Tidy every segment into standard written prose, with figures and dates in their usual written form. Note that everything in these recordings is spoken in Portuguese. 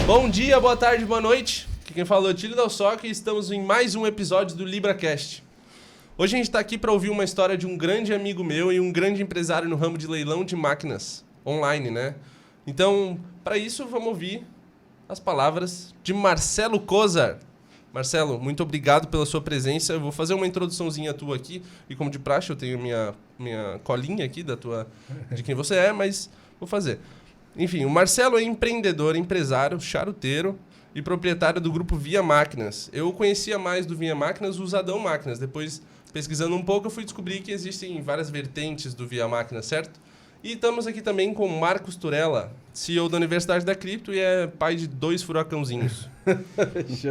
Bom dia, boa tarde, boa noite. Aqui quem fala é o Otílio Dalsoc e estamos em mais um episódio do LibraCast. Hoje a gente está aqui para ouvir uma história de um grande amigo meu e um grande empresário no ramo de leilão de máquinas online, né? Então, para isso, vamos ouvir as palavras de Marcelo Cozar. Marcelo, muito obrigado pela sua presença. Eu vou fazer uma introduçãozinha tua aqui. E como de praxe, eu tenho minha colinha aqui de quem você é, mas vou fazer. Enfim, o Marcelo é empreendedor, empresário, charuteiro e proprietário do grupo Via Máquinas. Eu conhecia mais do Via Máquinas o Usadão Máquinas. Depois, pesquisando um pouco, eu fui descobrir que existem várias vertentes do Via Máquinas, certo? E estamos aqui também com o Marcos Turella, CEO da Universidade da Cripto e é pai de 2 furacãozinhos.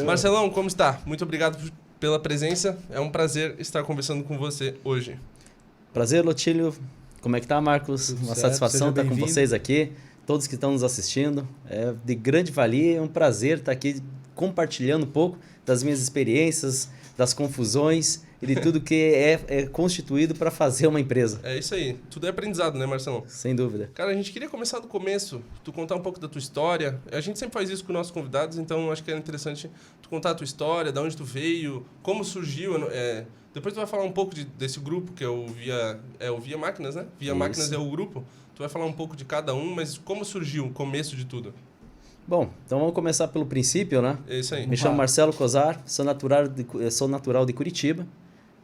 Marcelão, como está? Muito obrigado pela presença. É um prazer estar conversando com você hoje. Prazer, Lotílio. Como é que tá, Marcos? Uma satisfação estar com vocês aqui. Todos que estão nos assistindo. É de grande valia, é um prazer estar aqui compartilhando um pouco das minhas experiências, das confusões e de tudo que é constituído para fazer uma empresa. É isso aí. Tudo é aprendizado, né, Marcelão? Sem dúvida. Cara, a gente queria começar do começo, tu contar um pouco da tua história. A gente sempre faz isso com nossos convidados, então acho que é interessante tu contar a tua história, de onde tu veio, como surgiu. Depois tu vai falar um pouco desse grupo, que é o Via Máquinas, né? Via Isso. Máquinas é o grupo. Tu vai falar um pouco de cada um, mas como surgiu o começo de tudo? Bom, então vamos começar pelo princípio, né? É isso aí. Me chamo Marcelo Cozar, sou natural de Curitiba.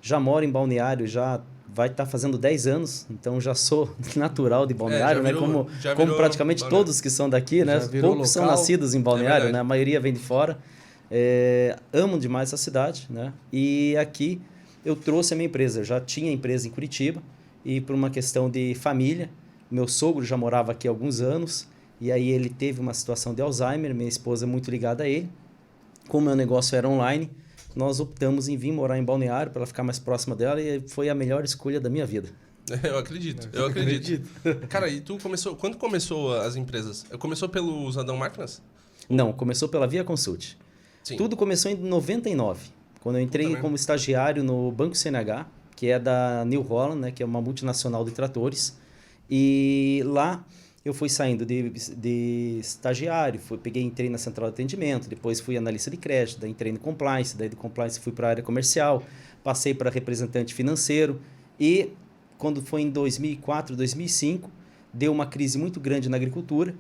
Já moro em Balneário, já vai estar fazendo 10 anos, então já sou natural de Balneário, né? Como praticamente todos que são daqui, né? Poucos são nascidos em Balneário, né? A maioria vem de fora. Amo demais essa cidade, né? E aqui eu trouxe a minha empresa. Eu já tinha empresa em Curitiba e por uma questão de família, meu sogro já morava aqui há alguns anos e aí ele teve uma situação de Alzheimer, minha esposa é muito ligada a ele. Como meu negócio era online, nós optamos em vir morar em Balneário para ela ficar mais próxima dela e foi a melhor escolha da minha vida. Eu acredito. Cara, e tu começou... Quando começou as empresas? Começou pelo Usadão Máquinas? Não, começou pela Via Consult. Sim. Tudo começou em 99, quando eu entrei como estagiário no Banco CNH, que é da New Holland, né, que é uma multinacional de tratores. E lá eu fui saindo de estagiário, entrei na central de atendimento, depois fui analista de crédito, daí entrei no compliance, daí do compliance fui para a área comercial, passei para representante financeiro e quando foi em 2004, 2005, deu uma crise muito grande na agricultura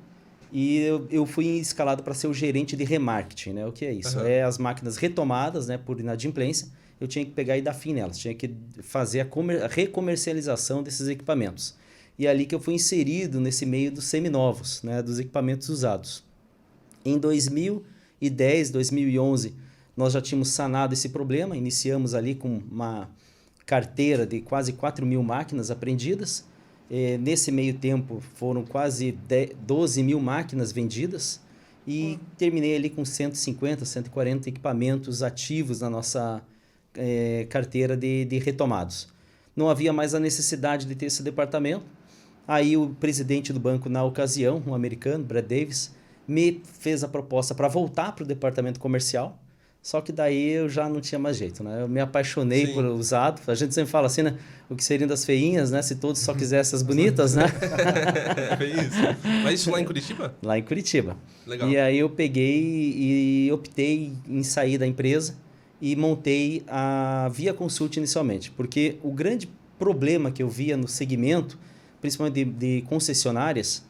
e eu fui escalado para ser o gerente de remarketing, né? O que é isso? Uhum. É as máquinas retomadas, né, por inadimplência, eu tinha que pegar e dar fim nelas, tinha que fazer a recomercialização desses equipamentos. E é ali que eu fui inserido nesse meio dos seminovos, né, dos equipamentos usados. Em 2010, 2011, nós já tínhamos sanado esse problema, iniciamos ali com uma carteira de quase 4 mil máquinas apreendidas. Nesse meio tempo foram quase 12 mil máquinas vendidas e terminei ali com 150, 140 equipamentos ativos na nossa carteira de retomados. Não havia mais a necessidade de ter esse departamento. Aí o presidente do banco na ocasião, um americano, Brad Davis, me fez a proposta para voltar para o departamento comercial, só que daí eu já não tinha mais jeito, né? Eu me apaixonei por usado. A gente sempre fala assim, né? O que seriam das feinhas, né? Se todos só quisessem as bonitas, né? É isso. Mas isso lá em Curitiba? Lá em Curitiba. Legal. E aí eu peguei e optei em sair da empresa e montei a Via Consult inicialmente, porque o grande problema que eu via no segmento, principalmente de concessionárias,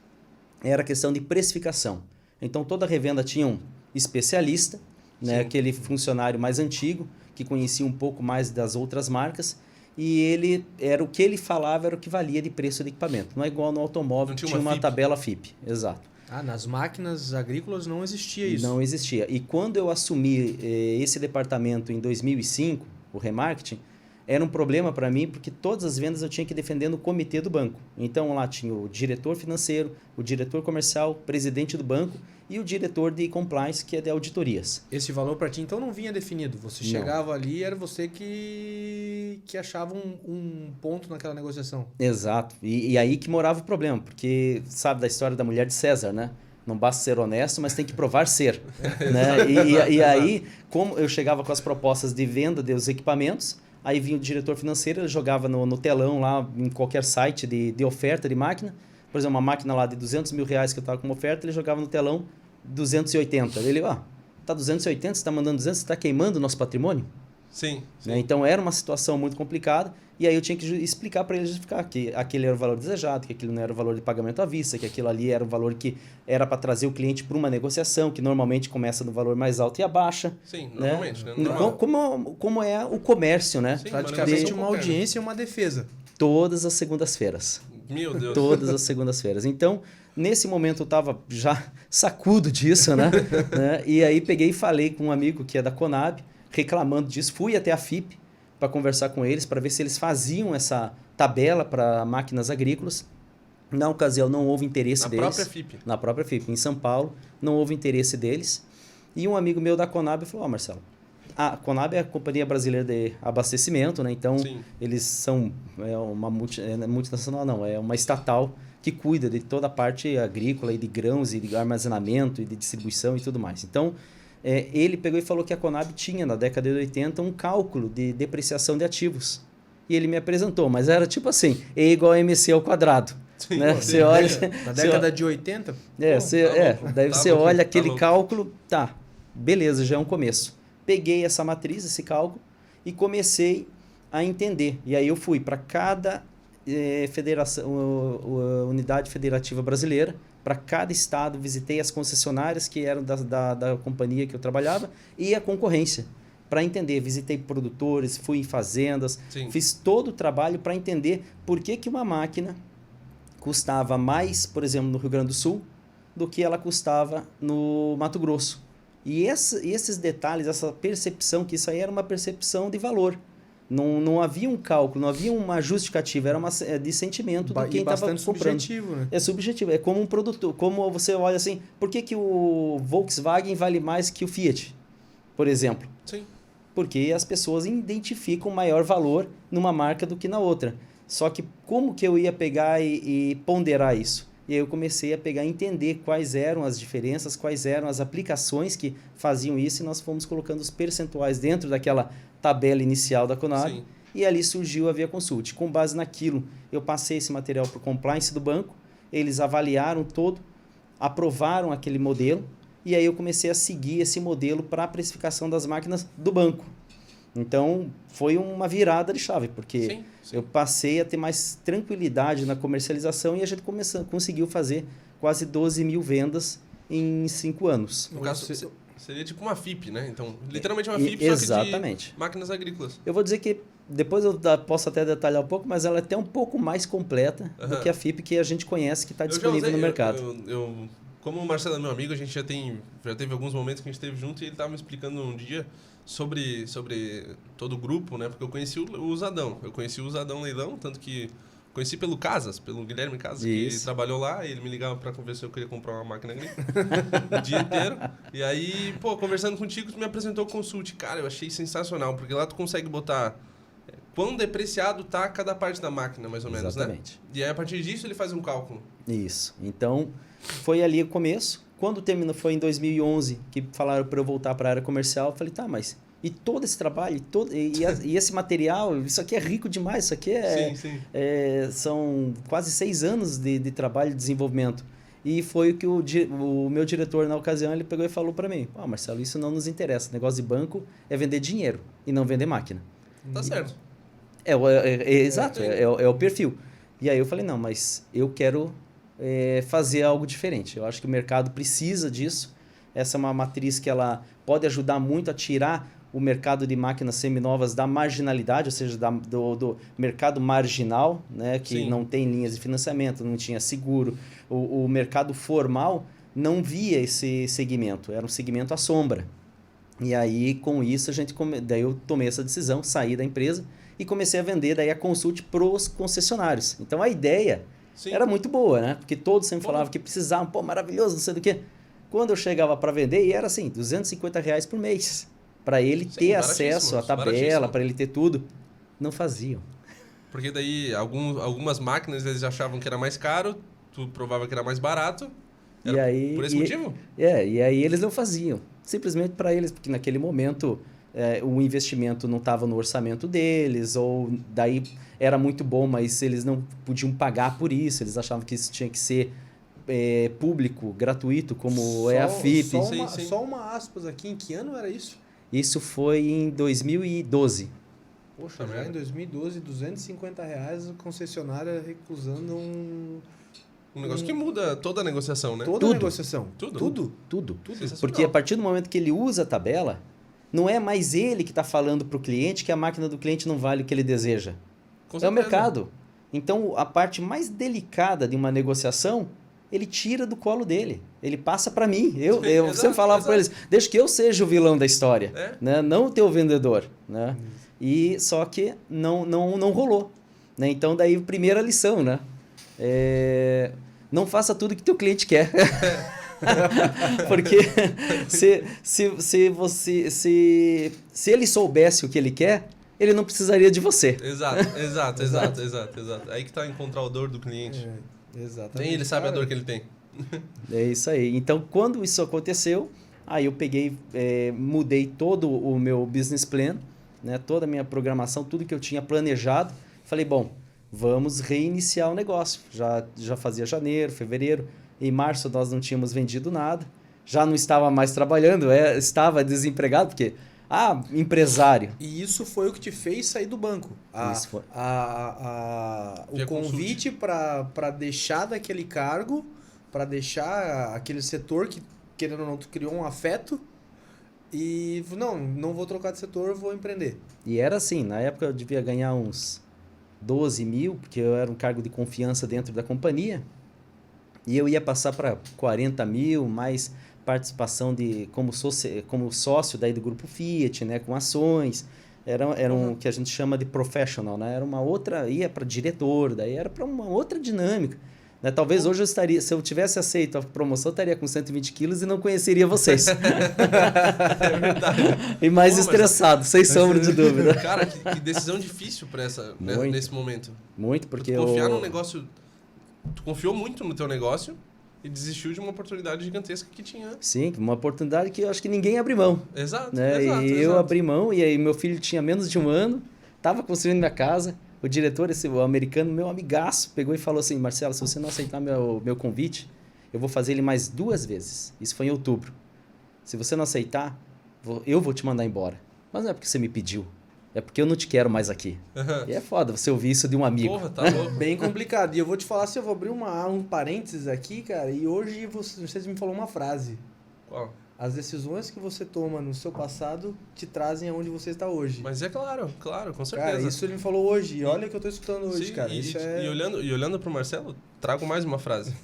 era a questão de precificação. Então, toda revenda tinha um especialista, né, aquele funcionário mais antigo, que conhecia um pouco mais das outras marcas, e o que ele falava era o que valia de preço de equipamento. Não é igual no automóvel, que tinha uma tabela FIP. Exato. Nas máquinas agrícolas não existia isso? Não existia. E quando eu assumi esse departamento em 2005, o remarketing, era um problema para mim, porque todas as vendas eu tinha que defender no comitê do banco. Então, lá tinha o diretor financeiro, o diretor comercial, o presidente do banco e o diretor de compliance, que é de auditorias. Esse valor para ti, então, não vinha definido? Você chegava ali e era você que achava um ponto naquela negociação? Exato. E aí que morava o problema, porque sabe da história da mulher de César, né? Não basta ser honesto, mas tem que provar ser. Né? E aí, como eu chegava com as propostas de venda dos equipamentos, aí vinha o diretor financeiro, ele jogava no telão lá, em qualquer site de oferta de máquina. Por exemplo, uma máquina lá de R$200 mil que eu estava com uma oferta, ele jogava no telão 280. Ele, tá 280, você tá mandando 200, você tá queimando o nosso patrimônio? Sim. Né? Então era uma situação muito complicada e aí eu tinha que explicar para ele, justificar que aquele era o valor desejado, que aquilo não era o valor de pagamento à vista, que aquilo ali era o valor que era para trazer o cliente para uma negociação, que normalmente começa no valor mais alto e abaixa. Sim, normalmente. Né? Como é o comércio, né? Sim, praticamente uma audiência e uma defesa. Todas as segundas-feiras. Meu Deus. Todas as segundas-feiras. Então, nesse momento eu estava já sacudo disso, né? E aí peguei e falei com um amigo que é da Conab, reclamando disso. Fui até a FIP para conversar com eles, para ver se eles faziam essa tabela para máquinas agrícolas. Na ocasião, não houve interesse deles. Na própria FIP, em São Paulo, não houve interesse deles. E um amigo meu da Conab falou, Marcelo, a Conab é a Companhia Brasileira de Abastecimento, né? Então, eles são uma multinacional, não, é uma estatal que cuida de toda a parte agrícola e de grãos e de armazenamento e de distribuição e tudo mais. Então, ele pegou e falou que a Conab tinha, na década de 80, um cálculo de depreciação de ativos. E ele me apresentou, mas era tipo assim, E igual a MC ao quadrado. Sim, né? Você olha... Na década de 80? Daí você olha aquele cálculo, tá, beleza, já é um começo. Peguei essa matriz, esse cálculo, e comecei a entender. E aí eu fui para cada unidade federativa brasileira, para cada estado, visitei as concessionárias que eram da companhia que eu trabalhava e a concorrência, para entender. Visitei produtores, fui em fazendas, fiz todo o trabalho para entender por que uma máquina custava mais, por exemplo, no Rio Grande do Sul, do que ela custava no Mato Grosso. E esses detalhes, essa percepção, que isso aí era uma percepção de valor. Não havia um cálculo, não havia uma justificativa, era de sentimento de quem estava comprando. Subjetivo, né? É subjetivo, é como um produtor, como você olha assim, por que o Volkswagen vale mais que o Fiat, por exemplo? Sim. Porque as pessoas identificam maior valor numa marca do que na outra. Só que como que eu ia pegar e ponderar isso? E aí eu comecei a pegar e entender quais eram as diferenças, quais eram as aplicações que faziam isso, e nós fomos colocando os percentuais dentro daquela tabela inicial da Conab. Sim. E ali surgiu a Via Consult. Com base naquilo, eu passei esse material para o compliance do banco, eles avaliaram todo, aprovaram aquele modelo, e aí eu comecei a seguir esse modelo para a precificação das máquinas do banco. Então, foi uma virada de chave, porque eu passei a ter mais tranquilidade na comercialização e a gente conseguiu fazer quase 12 mil vendas em 5 anos. No caso, seria tipo uma FIP, né? Então, literalmente uma FIP, exatamente. Só que de máquinas agrícolas. Eu vou dizer que, depois eu posso até detalhar um pouco, mas ela é até um pouco mais completa do que a FIP que a gente conhece, que está disponível no mercado. Como o Marcelo é meu amigo, a gente já teve alguns momentos que a gente esteve junto e ele estava me explicando um dia sobre todo o grupo, né? Porque eu conheci o Usadão. Eu conheci o Usadão Leilão, tanto que conheci pelo Casas, pelo Guilherme Casas, que trabalhou lá, e ele me ligava para conversar se eu queria comprar uma máquina agrícola o dia inteiro. E aí, conversando contigo, tu me apresentou o Consult. Cara, eu achei sensacional, porque lá tu consegue botar quão depreciado tá cada parte da máquina, mais ou menos, né? E aí, a partir disso, ele faz um cálculo. Isso. Então, foi ali o começo. Quando terminou, foi em 2011, que falaram para eu voltar para a área comercial. Eu falei, tá, mas e todo esse trabalho, e esse material, isso aqui é rico demais, isso aqui são quase 6 anos de trabalho e desenvolvimento. E foi o que o meu diretor, na ocasião, ele pegou e falou para mim, Marcelo, isso não nos interessa, o negócio de banco é vender dinheiro e não vender máquina. Tá certo. Exato, é o perfil. E aí eu falei, não, mas eu quero fazer algo diferente. Eu acho que o mercado precisa disso. Essa é uma matriz que ela pode ajudar muito a tirar o mercado de máquinas seminovas da marginalidade, ou seja, do mercado marginal, né, que não tem linhas de financiamento, não tinha seguro. O mercado formal não via esse segmento, era um segmento à sombra. E aí, com isso, daí eu tomei essa decisão, saí da empresa e comecei a vender daí a Consult para os concessionários. Então, a ideia era muito boa, né? Porque todos sempre falavam que precisavam, maravilhoso, não sei do quê. Quando eu chegava para vender, e era assim, R$250 por mês, para ele ter acesso à tabela, para ele ter tudo. Não faziam. Porque daí algumas máquinas eles achavam que era mais caro, tu provava que era mais barato. E aí, por esse motivo? E aí eles não faziam. Simplesmente para eles, porque naquele momento o investimento não estava no orçamento deles, ou daí era muito bom, mas eles não podiam pagar por isso, eles achavam que isso tinha que ser público, gratuito, como é a FIP. Só uma aspas aqui, em que ano era isso? Isso foi em 2012. Poxa, já em 2012, R$250 a concessionária recusando um negócio que muda toda a negociação, né? Toda a negociação. Tudo. Porque a partir do momento que ele usa a tabela, não é mais ele que está falando para o cliente que a máquina do cliente não vale o que ele deseja. É o mercado. Então, a parte mais delicada de uma negociação, ele tira do colo dele. Ele passa para mim. Eu sempre falava para eles, deixa que eu seja o vilão da história, né? Não o teu vendedor. Né? E só que não rolou. Né? Então, daí, primeira lição, né? Não faça tudo que teu cliente quer. Porque se ele soubesse o que ele quer, ele não precisaria de você. Exato. Aí que tá encontrar a dor do cliente. Exatamente. Nem ele sabe a dor que ele tem. É isso aí. Então, quando isso aconteceu, aí eu peguei, mudei todo o meu business plan, né, toda a minha programação, tudo que eu tinha planejado. Falei, bom, vamos reiniciar o negócio. Já fazia janeiro, fevereiro. Em março nós não tínhamos vendido nada. Já não estava mais trabalhando, estava desempregado, porque... empresário. E isso foi o que te fez sair do banco. Isso foi. O convite para deixar daquele cargo, para deixar aquele setor que, querendo ou não, tu criou um afeto e não vou trocar de setor, vou empreender. E era assim, na época eu devia ganhar uns 12 mil, porque eu era um cargo de confiança dentro da companhia, e eu ia passar para 40 mil, mais participação como sócio daí do grupo Fiat, né, com ações. Era um que a gente chama de professional, né? Era uma outra, ia para diretor, daí era para uma outra dinâmica. Né? Talvez hoje se eu tivesse aceito a promoção, eu estaria com 120 quilos e não conheceria vocês. É verdade. E mais estressado, sem sombra de dúvida. Cara, que decisão difícil para nesse momento. Muito, porque confiar num negócio... Tu confiou muito no teu negócio e desistiu de uma oportunidade gigantesca que tinha. Sim, uma oportunidade que eu acho que ninguém abre mão. Exato, né? Eu abri mão, e aí meu filho tinha menos de 1 ano, estava construindo minha casa, o diretor, o americano, meu amigaço, pegou e falou assim, Marcelo, se você não aceitar meu convite, eu vou fazer ele mais 2 vezes. Isso foi em outubro. Se você não aceitar, eu vou te mandar embora. Mas não é porque você me pediu. É porque eu não te quero mais aqui. Uhum. E é foda você ouvir isso de um amigo. Porra, tá louco. Bem complicado. E eu vou te falar, se eu vou abrir um parênteses aqui, cara, e hoje vocês me falou uma frase. Qual? As decisões que você toma no seu passado te trazem aonde você está hoje. Mas é claro, com certeza. Cara, isso ele me falou hoje. E olha o que eu tô escutando hoje, sim, cara. E olhando pro Marcelo, trago mais uma frase.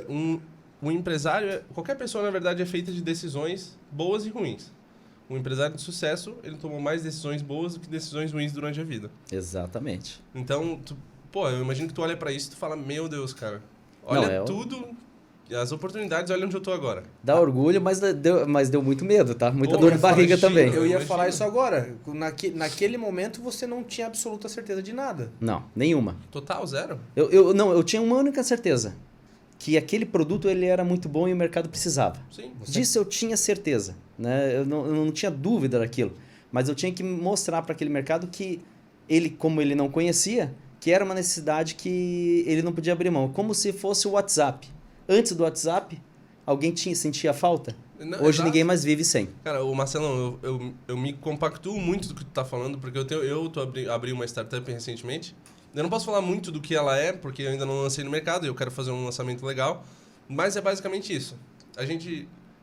Um empresário, qualquer pessoa, na verdade, é feita de decisões boas e ruins. Um empresário de sucesso, ele tomou mais decisões boas do que decisões ruins durante a vida. Exatamente. Então, eu imagino que tu olha pra isso e tu fala, meu Deus, cara, olha tudo, as oportunidades, olha onde eu tô agora. Dá orgulho, mas deu muito medo, tá? Muita dor de barriga também. Eu ia falar isso agora. Naquele momento, você não tinha absoluta certeza de nada. Não, nenhuma. Total, zero? Eu tinha uma única certeza. Que aquele produto ele era muito bom e o mercado precisava. Sim. Disso eu tinha certeza. Né? Eu não tinha dúvida daquilo. Mas eu tinha que mostrar para aquele mercado que ele, como ele não conhecia, que era uma necessidade que ele não podia abrir mão. Como se fosse o WhatsApp. Antes do WhatsApp, alguém sentia falta. Hoje ninguém mais vive sem. Cara, o Marcelão, eu me compactuo muito do que tu tá falando, porque eu abri uma startup recentemente. Eu não posso falar muito do que ela é, porque eu ainda não lancei no mercado e eu quero fazer um lançamento legal. Mas é basicamente isso.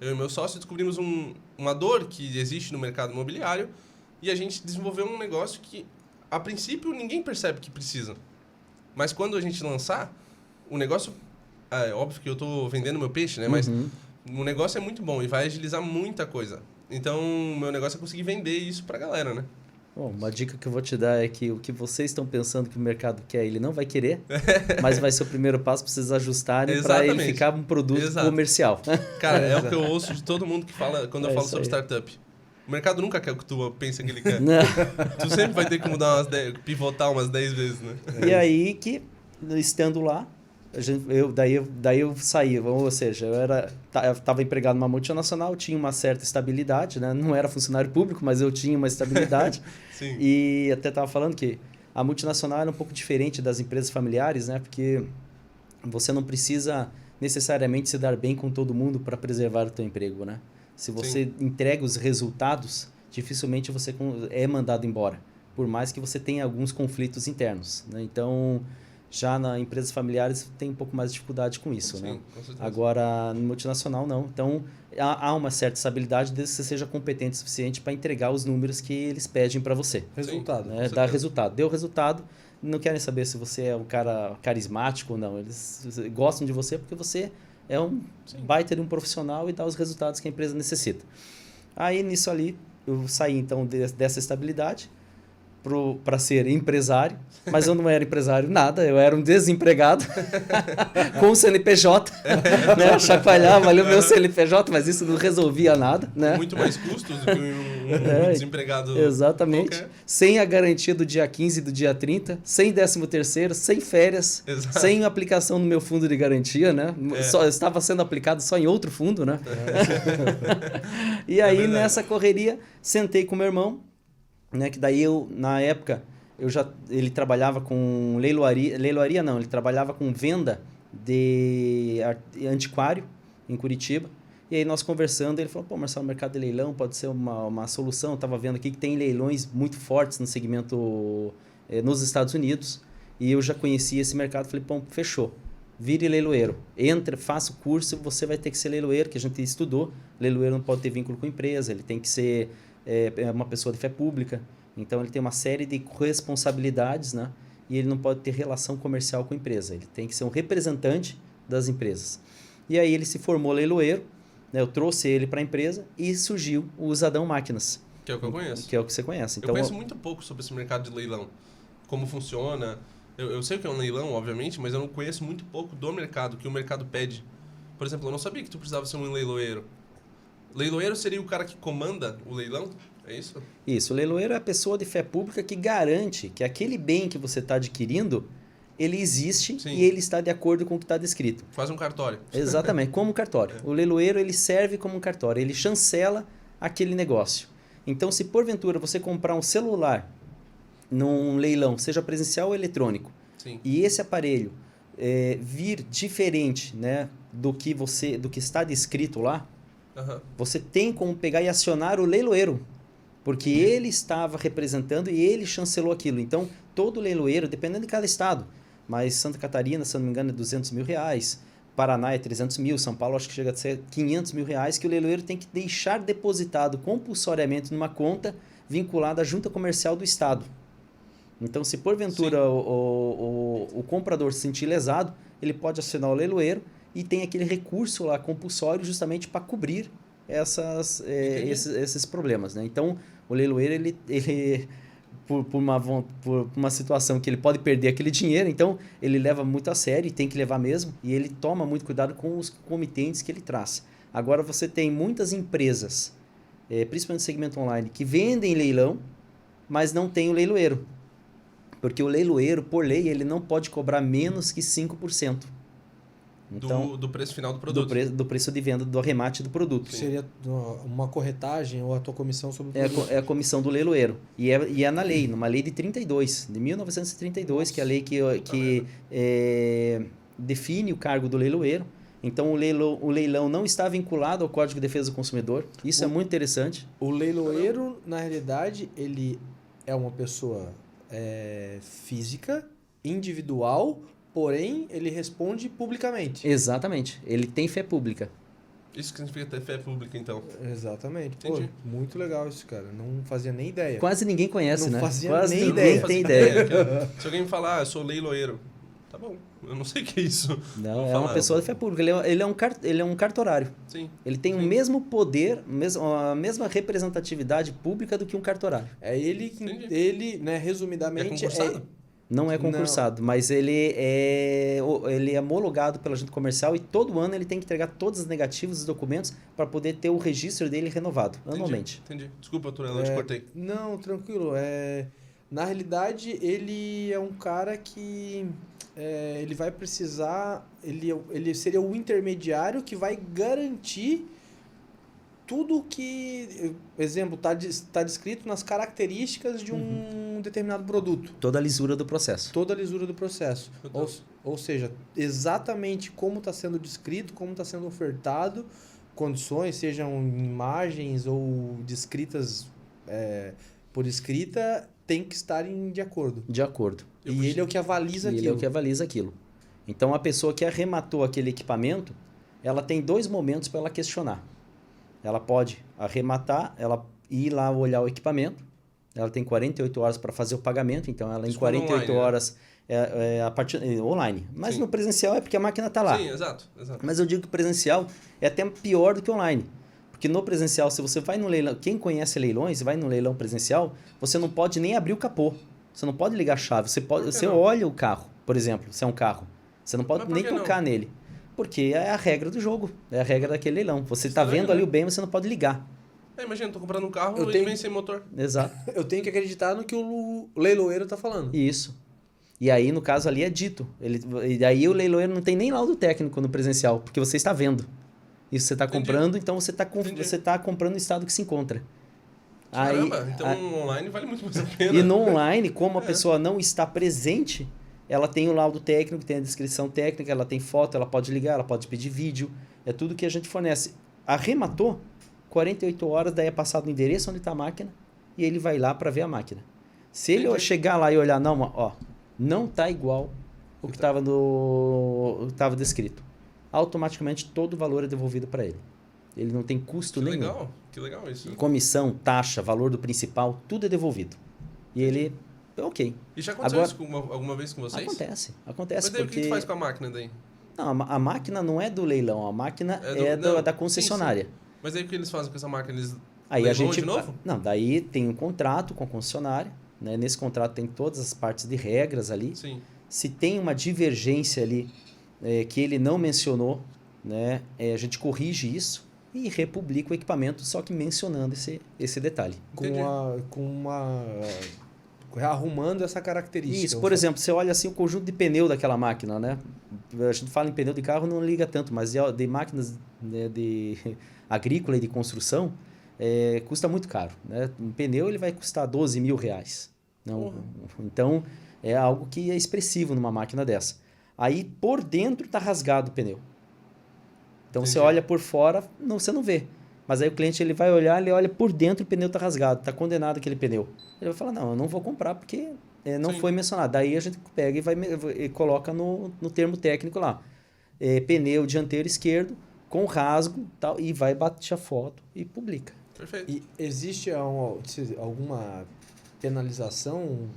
Eu e meu sócio descobrimos uma dor que existe no mercado imobiliário e a gente desenvolveu um negócio que, a princípio, ninguém percebe que precisa. Mas quando a gente lançar, o negócio... É óbvio que eu estou vendendo meu peixe, né? Mas o negócio é muito bom e vai agilizar muita coisa. Então, o meu negócio é conseguir vender isso pra galera, né? Bom, uma dica que eu vou te dar é que o que vocês estão pensando que o mercado quer, ele não vai querer, mas vai ser o primeiro passo para vocês ajustarem para ele ficar um produto comercial. Cara, é o que eu ouço de todo mundo que fala quando eu falo sobre startup. O mercado nunca quer o que tu pensa que ele quer. Tu sempre vai ter que mudar pivotar umas 10 vezes, né? E aí que, estando lá, daí eu saí, ou seja, eu estava empregado numa multinacional, tinha uma certa estabilidade, né? Não era funcionário público, mas eu tinha uma estabilidade. Sim. E até estava falando que a multinacional era um pouco diferente das empresas familiares, né? Porque você não precisa necessariamente se dar bem com todo mundo para preservar o teu emprego, né? Se você entrega os resultados, dificilmente você é mandado embora, por mais que você tenha alguns conflitos internos, né? Então, já nas empresas familiares tem um pouco mais de dificuldade com isso, né? Com certeza. Agora, no multinacional, não. Então, há uma certa estabilidade desde que você seja competente o suficiente para entregar os números que eles pedem para você. Resultado. Né? Dar resultado. Deu resultado, não querem saber se você é um cara carismático ou não. Eles gostam de você porque você é um baita de um profissional e dá os resultados que a empresa necessita. Aí, nisso ali, eu saí, então, dessa estabilidade para ser empresário, mas eu não era empresário nada, eu era um desempregado com o CNPJ, né? Chacoalhava ali o meu CNPJ, mas isso não resolvia nada, né? Muito mais custos do que um desempregado. Exatamente. Qualquer. Sem a garantia do dia 15 e do dia 30, sem 13º, sem férias, sem aplicação no meu fundo de garantia, né? Eu estava sendo aplicado só em outro fundo, né? E aí, nessa correria, sentei com meu irmão, né, que daí na época, ele trabalhava com leiloaria não, ele trabalhava com venda de antiquário em Curitiba. E aí nós conversando, ele falou, Marcelo, o mercado de leilão pode ser uma solução. Eu estava vendo aqui que tem leilões muito fortes no segmento nos Estados Unidos. E eu já conhecia esse mercado, falei, fechou. Vire leiloeiro. Entra, faça o curso, você vai ter que ser leiloeiro, que a gente estudou. Leiloeiro não pode ter vínculo com a empresa, ele tem que ser uma pessoa de fé pública, então ele tem uma série de responsabilidades, né? E ele não pode ter relação comercial com a empresa, ele tem que ser um representante das empresas. E aí ele se formou leiloeiro, né? Eu trouxe ele para a empresa e surgiu o Usadão Máquinas. Que é o que eu conheço. Que é o que você conhece. Então, eu conheço muito pouco sobre esse mercado de leilão, como funciona. Eu sei o que é um leilão, obviamente, mas eu não conheço muito pouco do mercado, que o mercado pede. Por exemplo, eu não sabia que tu precisava ser um leiloeiro. Leiloeiro seria o cara que comanda o leilão? É isso? Isso. O leiloeiro é a pessoa de fé pública que garante que aquele bem que você está adquirindo, ele existe e ele está de acordo com o que está descrito. Faz um cartório. Exatamente, como um cartório. O leiloeiro, ele serve como um cartório. Ele chancela aquele negócio. Então, se porventura você comprar um celular num leilão, seja presencial ou eletrônico, e esse aparelho vir diferente, né, do que está descrito lá, você tem como pegar e acionar o leiloeiro, porque ele estava representando e ele chancelou aquilo. Então, todo leiloeiro, dependendo de cada estado, mas Santa Catarina, se não me engano, é R$200 mil, Paraná é 300 mil, São Paulo acho que chega a ser R$500 mil, que o leiloeiro tem que deixar depositado compulsoriamente numa conta vinculada à junta comercial do estado. Então, se porventura o comprador se sentir lesado, ele pode acionar o leiloeiro e tem aquele recurso lá compulsório justamente para cobrir esses problemas, né? Então, o leiloeiro, ele por uma situação que ele pode perder aquele dinheiro, então ele leva muito a sério e tem que levar mesmo, e ele toma muito cuidado com os comitentes que ele traz. Agora, você tem muitas empresas, principalmente no segmento online, que vendem leilão, mas não tem o leiloeiro. Porque o leiloeiro, por lei, ele não pode cobrar menos que 5%. Então, do preço final do produto. Do preço de venda, do arremate do produto. Sim. Seria uma corretagem ou a tua comissão sobre o produto? É a comissão do leiloeiro. E é na lei, numa lei de 1932, que é a lei que define o cargo do leiloeiro. Então, o leilão não está vinculado ao Código de Defesa do Consumidor. Isso é muito interessante. O leiloeiro, na realidade, ele é uma pessoa física, individual, porém, ele responde publicamente. Exatamente. Ele tem fé pública. Isso que significa ter fé pública, então. Exatamente. Pô, muito legal isso, cara. Não fazia nem ideia. Quase ninguém conhece, né? Quase nem ideia. tem ideia. Se alguém me falar, eu sou leiloeiro, tá bom. Eu não sei o que é isso. Não, é uma pessoa de fé pública. Ele é um cartorário. Sim. Ele tem o mesmo poder, a mesma representatividade pública do que um cartorário. Ele, né, resumidamente... É concursado? Não é concursado, mas ele é homologado pela junta comercial e todo ano ele tem que entregar todos os negativos e documentos para poder ter o registro dele renovado anualmente. Entendi. Desculpa, Turela, eu te cortei. Não, tranquilo. Na realidade, ele é um cara que ele vai precisar... Ele seria o intermediário que vai garantir tudo que, exemplo, tá descrito nas características de um determinado produto. Toda a lisura do processo. Toda a lisura do processo. Ou seja, exatamente como está sendo descrito, como está sendo ofertado, condições, sejam imagens ou descritas por escrita, tem que estar de acordo. De acordo. E ele é o que avaliza aquilo. Ele é o que avaliza aquilo. Então, a pessoa que arrematou aquele equipamento, ela tem 2 momentos para ela questionar. Ela pode arrematar, ela ir lá olhar o equipamento, ela tem 48 horas para fazer o pagamento, então ela em 48 online, horas a partir online. Mas no presencial é porque a máquina está lá. Sim, exato. Mas eu digo que o presencial é até pior do que online. Porque no presencial, se você vai no leilão, quem conhece leilões, vai no leilão presencial, você não pode nem abrir o capô. Você não pode ligar a chave. Você olha o carro, por exemplo, se é um carro. Você não pode nem tocar nele. Porque é a regra do jogo, é a regra daquele leilão. Você está vendo ali o bem, mas você não pode ligar. Imagina, estou comprando um carro e ele vem sem motor. Exato. Eu tenho que acreditar no que o leiloeiro está falando. Isso. E aí, no caso ali, é dito. E aí o leiloeiro não tem nem laudo técnico no presencial, porque você está vendo. Isso você está comprando, então você está comprando o estado que se encontra. Caramba, então online vale muito mais a pena. E no online, como a pessoa não está presente, ela tem o laudo técnico, tem a descrição técnica, ela tem foto, ela pode ligar, ela pode pedir vídeo. É tudo que a gente fornece. Arrematou, 48 horas, daí é passado o endereço onde está a máquina e ele vai lá para ver a máquina. Se ele chegar lá e olhar, não está igual o que estava descrito, automaticamente todo o valor é devolvido para ele. Ele não tem custo nenhum. Que legal isso. Comissão, taxa, valor do principal, tudo é devolvido. E ele... Ok. E já aconteceu isso alguma vez com vocês? Acontece. Mas daí o que faz com a máquina daí? Não, a máquina não é do leilão, a máquina da concessionária. Sim. Mas aí o que eles fazem com essa máquina? Eles leilam de novo? Não, daí tem um contrato com a concessionária, né? Nesse contrato tem todas as partes de regras ali. Sim. Se tem uma divergência ali que ele não mencionou, né? A gente corrige isso e republica o equipamento, só que mencionando esse detalhe. Arrumando essa característica. Isso, por exemplo, você olha assim o conjunto de pneu daquela máquina, né? A gente fala em pneu de carro, não liga tanto, mas de máquinas de agrícola e de construção, custa muito caro, né? Um pneu ele vai custar R$12.000. Não, então, é algo que é expressivo numa máquina dessa. Aí, por dentro, está rasgado o pneu. Então, Entendi. Você olha por fora, você não vê. Mas aí o cliente ele vai olhar, ele olha por dentro, o pneu está rasgado, está condenado aquele pneu. Ele vai falar, não, eu não vou comprar porque não foi mencionado. Daí a gente pega e coloca no termo técnico lá. Pneu dianteiro esquerdo com rasgo tal, e vai bater a foto e publica. Perfeito. E existe alguma penalização?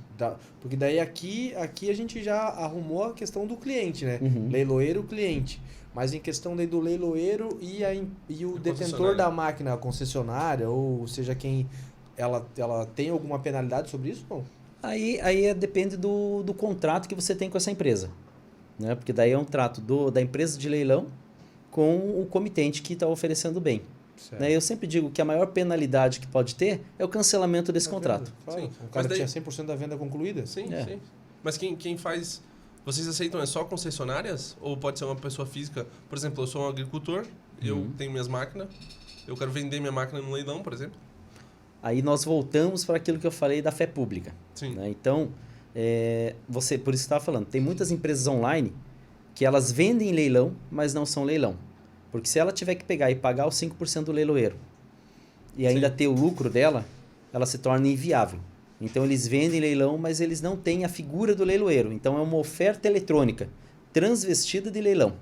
Porque daí aqui a gente já arrumou a questão do cliente, né? Uhum. Leiloeiro, cliente. Mas em questão daí do leiloeiro e o detentor da máquina, a concessionária, ou seja, quem ela tem alguma penalidade sobre isso? Não? Aí depende do contrato que você tem com essa empresa. Né? Porque daí é um trato da empresa de leilão com o comitente que está oferecendo o bem. Né? Eu sempre digo que a maior penalidade que pode ter é o cancelamento desse contrato. Sim. O cara tinha 100% da venda concluída? Sim. Mas quem faz... Vocês aceitam só concessionárias? Ou pode ser uma pessoa física? Por exemplo, eu sou um agricultor, eu tenho minhas máquinas, eu quero vender minha máquina no leilão, por exemplo. Aí nós voltamos para aquilo que eu falei da fé pública. Sim. Né? Então, por isso que você estava falando, tem muitas empresas online que elas vendem leilão, mas não são leilão. Porque se ela tiver que pegar e pagar os 5% do leiloeiro e ainda ter o lucro dela, ela se torna inviável. Então, eles vendem leilão, mas eles não têm a figura do leiloeiro. Então, é uma oferta eletrônica transvestida de leilão.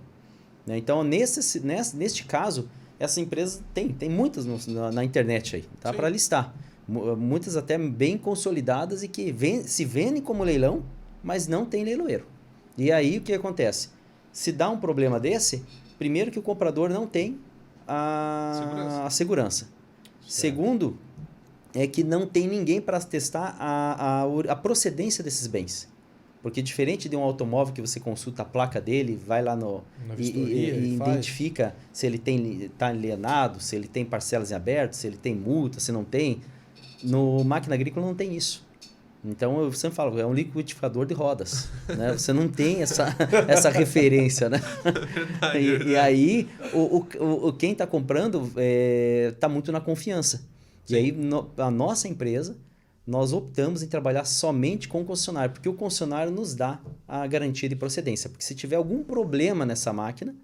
Né? Então, neste caso, essa empresa tem muitas na internet aí, tá? Para listar. Muitas até bem consolidadas e que se vendem como leilão, mas não tem leiloeiro. E aí, o que acontece? Se dá um problema desse, primeiro que o comprador não tem a segurança. Segundo... é que não tem ninguém para testar a procedência desses bens. Porque diferente de um automóvel que você consulta a placa dele, vai lá e identifica se ele está alienado, se ele tem parcelas em aberto, se ele tem multa, se não tem. No máquina agrícola não tem isso. Então, eu sempre falo, é um liquidificador de rodas. Né? Você não tem essa referência. Né? Verdade. E aí, quem está comprando está muito na confiança. Sim. E aí, a nossa empresa, nós optamos em trabalhar somente com o concessionário, porque o concessionário nos dá a garantia de procedência. Porque se tiver algum problema nessa máquina,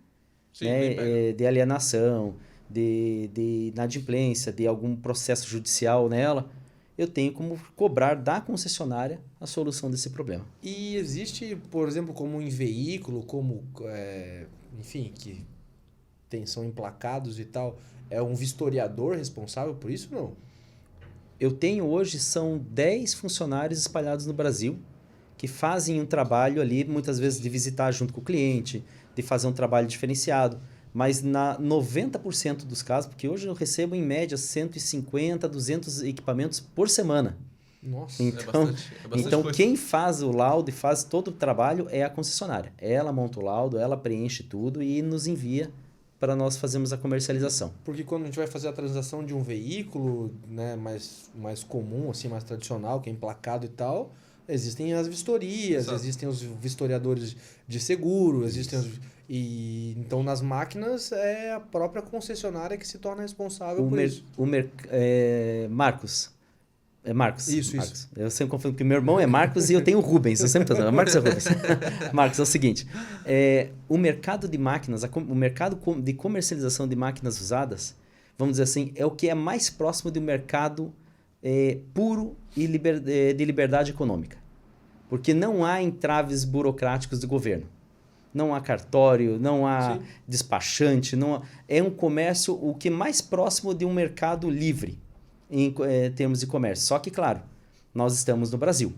sim, né, de alienação, de inadimplência, de algum processo judicial nela, eu tenho como cobrar da concessionária a solução desse problema. E existe, por exemplo, como em veículo, como, enfim, que são emplacados e tal, é um vistoriador responsável por isso ou não? Eu tenho hoje, são 10 funcionários espalhados no Brasil que fazem um trabalho ali, muitas vezes de visitar junto com o cliente, de fazer um trabalho diferenciado. Mas na 90% dos casos, porque hoje eu recebo em média 150, 200 equipamentos por semana. Nossa, então, é bastante então coisa. Quem faz o laudo e faz todo o trabalho é a concessionária. Ela monta o laudo, ela preenche tudo e nos envia para nós fazermos a comercialização. Porque quando a gente vai fazer a transação de um veículo, né, mais comum, assim, mais tradicional, que é emplacado e tal, existem as vistorias, exato, existem os vistoriadores de seguro, existem então, nas máquinas, é a própria concessionária que se torna responsável por isso. Marcos. É Marcos. Isso. Eu sempre confundo, porque meu irmão é Marcos e eu tenho Rubens. Eu sempre estou Marcos é Rubens. Marcos, é o seguinte. O mercado de máquinas, o mercado de comercialização de máquinas usadas, vamos dizer assim, é o que é mais próximo de um mercado puro e de liberdade econômica. Porque não há entraves burocráticos do governo. Não há cartório, não há despachante, é um comércio o que é mais próximo de um mercado livre em termos de comércio. Só que, claro, nós estamos no Brasil,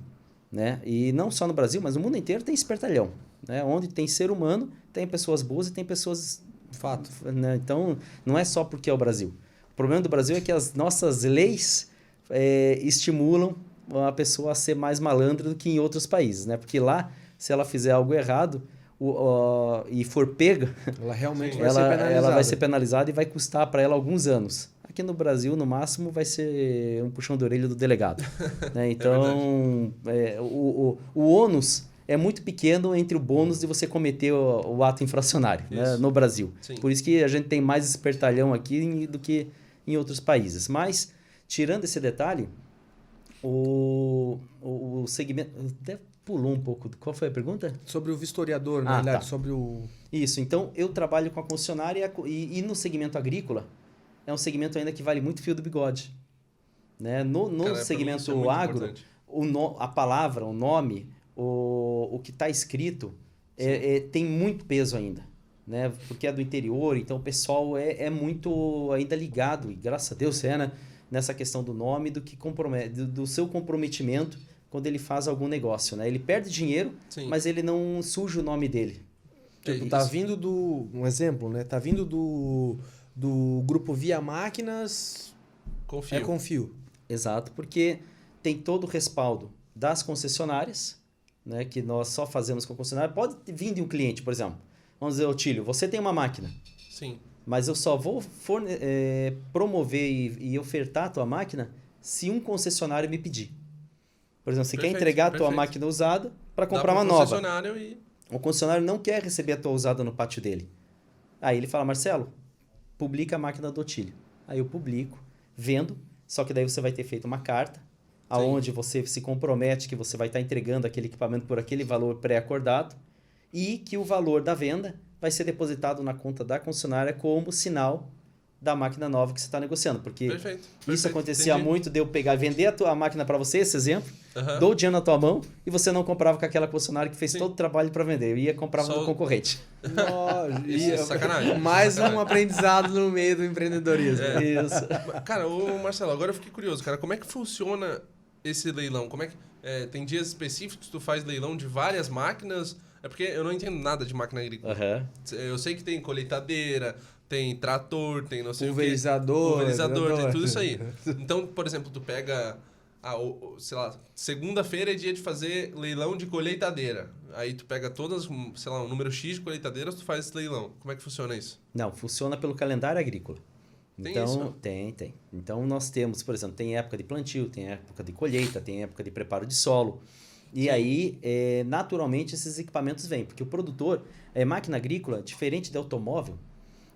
né? E não só no Brasil, mas no mundo inteiro tem espertalhão, né? Onde tem ser humano, tem pessoas boas e tem pessoas... Fato. Né? Então, não é só porque é o Brasil. O problema do Brasil é que as nossas leis estimulam a pessoa a ser mais malandra do que em outros países, né? Porque lá, se ela fizer algo errado... e for pega, ela realmente vai ser penalizada. Ela vai ser penalizada e vai custar para ela alguns anos. Aqui no Brasil, no máximo, vai ser um puxão de orelha do delegado. Né? Então, o ônus é muito pequeno entre o bônus de você cometer o ato infracionário, né? No Brasil. Sim. Por isso que a gente tem mais espertalhão aqui do que em outros países. Mas, tirando esse detalhe, o segmento... Pulou um pouco. Qual foi a pergunta? Sobre o vistoriador, na verdade, tá. sobre o... Isso, então eu trabalho com a concessionária e no segmento agrícola é um segmento ainda que vale muito fio do bigode. Né? No segmento agro, a palavra, o nome, o que está escrito tem muito peso ainda. Né? Porque é do interior, então o pessoal é muito ainda ligado, e graças a Deus né? Nessa questão do nome, do seu comprometimento quando ele faz algum negócio, né? Ele perde dinheiro, mas ele não suja o nome dele. Tipo, tá vindo um exemplo, né? Tá vindo do grupo Via Máquinas... Confio. Exato, porque tem todo o respaldo das concessionárias, né? Que nós só fazemos com a concessionária. Pode vir de um cliente, por exemplo. Vamos dizer, Otílio, você tem uma máquina. Sim. Mas eu só vou promover e ofertar a tua máquina se um concessionário me pedir. Por exemplo, você quer entregar a tua máquina usada para comprar uma nova. O concessionário não quer receber a tua usada no pátio dele. Aí ele fala, Marcelo, publica a máquina do Otílio. Aí eu publico, vendo, só que daí você vai ter feito uma carta, aonde você se compromete que você vai estar entregando aquele equipamento por aquele valor pré-acordado e que o valor da venda vai ser depositado na conta da concessionária como sinal da máquina nova que você está negociando. Porque isso acontecia muito de eu vender a máquina para você, esse exemplo, dou o dinheiro na tua mão e você não comprava com aquela concessionária que fez todo o trabalho para vender. Eu ia comprar do concorrente. Isso é sacanagem. Mais um aprendizado no meio do empreendedorismo. Isso. Cara, Marcelo, agora eu fiquei curioso, cara. Como é que funciona esse leilão? Como é que tem dias específicos que tu faz leilão de várias máquinas? É porque eu não entendo nada de máquina agrícola. Eu sei que tem colheitadeira, tem trator, tem não sei pulverizador, tem tudo isso aí. Então, por exemplo, tu pega, sei lá, segunda-feira é dia de fazer leilão de colheitadeira. Aí tu pega todas, sei lá, um número X de colheitadeiras, tu faz esse leilão. Como é que funciona isso? Não, funciona pelo calendário agrícola. Então, tem. Então, nós temos, por exemplo, tem época de plantio, tem época de colheita, tem época de preparo de solo. E aí, naturalmente, esses equipamentos vêm. Porque o produtor, máquina agrícola, diferente de automóvel,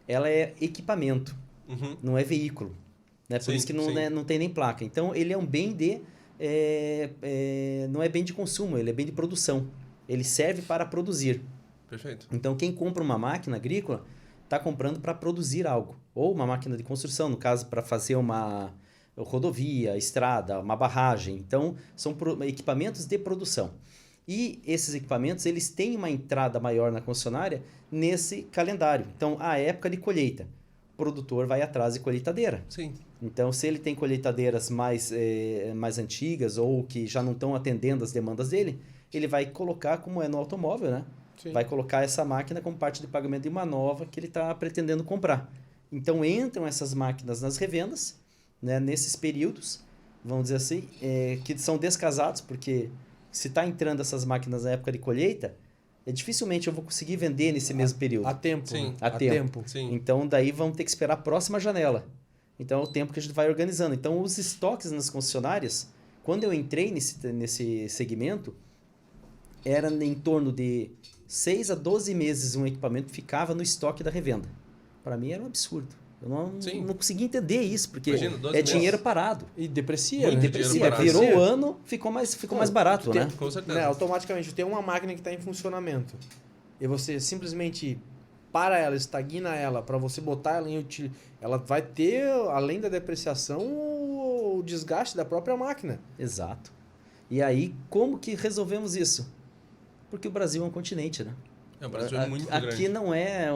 ela é equipamento, não é veículo. Né? Por isso que não tem nem placa. Então, ele é um bem de... não é bem de consumo, ele é bem de produção. Ele serve para produzir. Perfeito. Então, quem compra uma máquina agrícola está comprando para produzir algo. Ou uma máquina de construção, no caso, para fazer uma rodovia, estrada, uma barragem. Então, são equipamentos de produção. E esses equipamentos, eles têm uma entrada maior na concessionária nesse calendário. Então, a época de colheita. O produtor vai atrás de colheitadeira. Sim. Então, se ele tem colheitadeiras mais antigas ou que já não estão atendendo as demandas dele, ele vai colocar, como é no automóvel, né? Sim. Vai colocar essa máquina como parte de pagamento de uma nova que ele está pretendendo comprar. Então, entram essas máquinas nas revendas, né, nesses períodos, vamos dizer assim, que são descasados, porque se está entrando essas máquinas na época de colheita, dificilmente eu vou conseguir vender nesse mesmo período. A tempo. Sim. A tempo. Sim. Então, daí vamos ter que esperar a próxima janela. Então, é o tempo que a gente vai organizando. Então, os estoques nas concessionárias, quando eu entrei nesse segmento, era em torno de 6 a 12 meses um equipamento ficava no estoque da revenda. Para mim era um absurdo. Eu não conseguia entender isso, porque dinheiro parado. E deprecia, né? Deprecia. Virou o ano, ficou mais barato, né? Com certeza. Né? Automaticamente, tem uma máquina que está em funcionamento e você simplesmente para ela, estagna ela, para você botar ela em utilidade, ela vai ter, além da depreciação, o desgaste da própria máquina. Exato. E aí, como que resolvemos isso? Porque o Brasil é um continente, né? O Brasil é muito grande. Aqui não é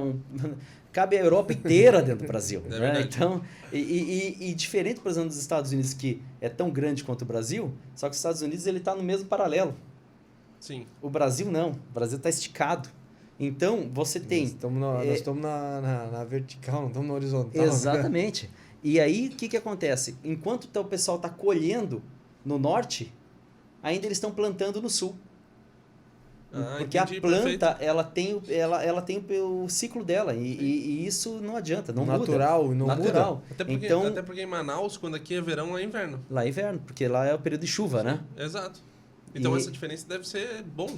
cabe a Europa inteira dentro do Brasil. Né? Então, e diferente, por exemplo, dos Estados Unidos, que é tão grande quanto o Brasil, só que os Estados Unidos está no mesmo paralelo. Sim. O Brasil não. O Brasil está esticado. Então, você tem... Nós estamos na vertical, não estamos na horizontal. Exatamente. E aí, o que acontece? Enquanto o pessoal está colhendo no norte, ainda eles estão plantando no sul. Porque entendi, a planta, ela tem o ciclo dela. E isso não adianta, não natural, muda. Não natural. Muda. Até porque em Manaus, quando aqui é verão, lá é inverno. Lá é inverno, porque lá é o período de chuva, né? Exato. Então essa diferença deve ser bom.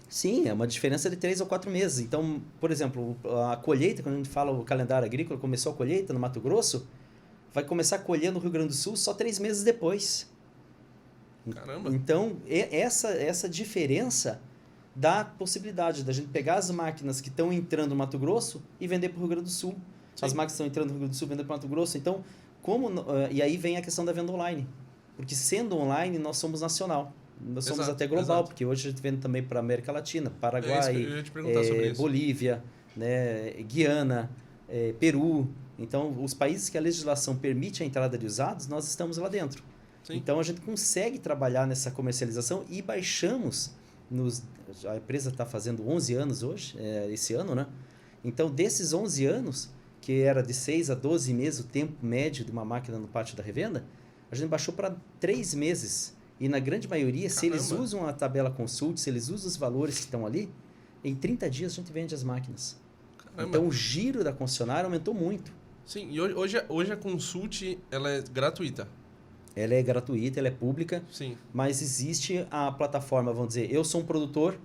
Sim, é uma diferença de 3 ou 4 meses. Então, por exemplo, a colheita, quando a gente fala o calendário agrícola, começou a colheita no Mato Grosso, vai começar a colher no Rio Grande do Sul só 3 meses depois. Caramba! Então, essa diferença dá a possibilidade da gente pegar as máquinas que estão entrando no Mato Grosso e vender para o Rio Grande do Sul. Sim. As máquinas que estão entrando no Rio Grande do Sul vender para o Mato Grosso. Então, e aí vem a questão da venda online. Porque sendo online, nós somos nacional. Nós somos até global, porque hoje a gente vende também para a América Latina, Paraguai, eu ia te perguntar sobre isso. Bolívia, né, Guiana, Peru. Então, os países que a legislação permite a entrada de usados, nós estamos lá dentro. Sim. Então, a gente consegue trabalhar nessa comercialização e baixamos... A empresa está fazendo 11 anos hoje, esse ano, né? Então, desses 11 anos, que era de 6 a 12 meses o tempo médio de uma máquina no pátio da revenda, a gente baixou para 3 meses. E na grande maioria, se eles usam a tabela Consult, se eles usam os valores que estão ali, em 30 dias a gente vende as máquinas. Caramba. Então, o giro da concessionária aumentou muito. Sim, e hoje a Consult ela é gratuita. Ela é gratuita, ela é pública, sim, mas existe a plataforma, vamos dizer, eu sou um produtor,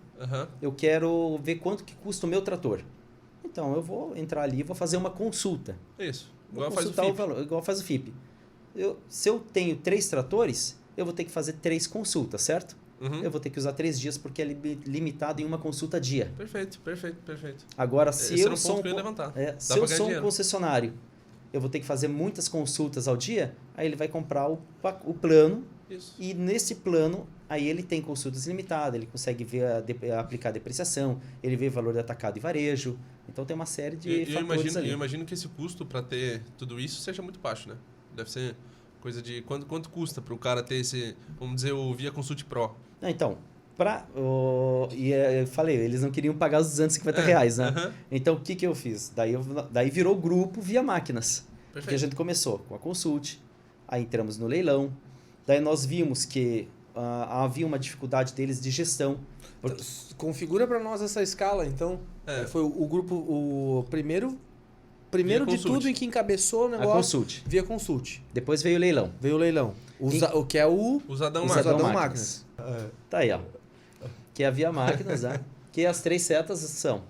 eu quero ver quanto que custa o meu trator. Então, eu vou entrar ali e vou fazer uma consulta. Isso, igual faz o FIP. Igual faz o FIP. Se eu tenho 3 tratores, eu vou ter que fazer 3 consultas, certo? Eu vou ter que usar 3 dias porque é limitado em uma consulta dia. Perfeito. Agora, se eu sou um concessionário, eu vou ter que fazer muitas consultas ao dia, aí ele vai comprar o plano. Isso. E nesse plano, aí ele tem consultas limitadas, ele consegue ver aplicar a depreciação, ele vê o valor de atacado e varejo. Então tem uma série de fatores ali. Eu imagino que esse custo para ter tudo isso seja muito baixo, né? Deve ser coisa de... Quanto custa para o cara ter esse, vamos dizer, o Via Consult Pro? Então, eu falei, eles não queriam pagar os R$250, né? Então, o que eu fiz? Daí virou grupo Via Máquinas. Perfeito. Porque a gente começou com a Consult, aí entramos no leilão, daí nós vimos que havia uma dificuldade deles de gestão. Configura para nós essa escala, então. Foi o grupo, o primeiro primeiro de tudo em que encabeçou o negócio... A Consult. Via Consult. Depois veio o leilão. O que é o... Usadão Máquinas. Tá aí, ó. Que é a Via Máquinas, né? Que as 3 setas são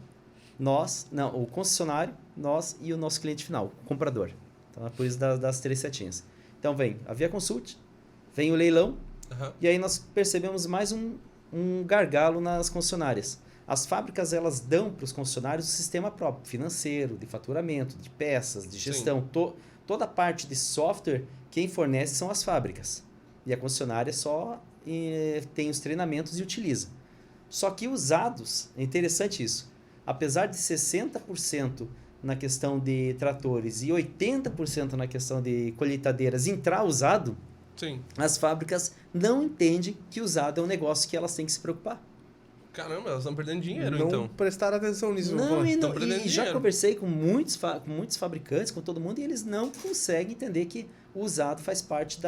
o concessionário, nós e o nosso cliente final, o comprador. Então é por isso das 3 setinhas. Então vem a Via Consult, vem o leilão, e aí nós percebemos mais um gargalo nas concessionárias. As fábricas, elas dão para os concessionários o sistema próprio, financeiro, de faturamento, de peças, de gestão. Toda a parte de software, quem fornece são as fábricas. E a concessionária só tem os treinamentos e utiliza. Só que usados, é interessante isso, apesar de 60% na questão de tratores e 80% na questão de colheitadeiras entrar usado, Sim. As fábricas não entendem que usado é um negócio que elas têm que se preocupar. Caramba, elas estão perdendo dinheiro, não então. Prestaram atenção nisso. E já conversei com muitos fabricantes, com todo mundo, e eles não conseguem entender que o usado faz parte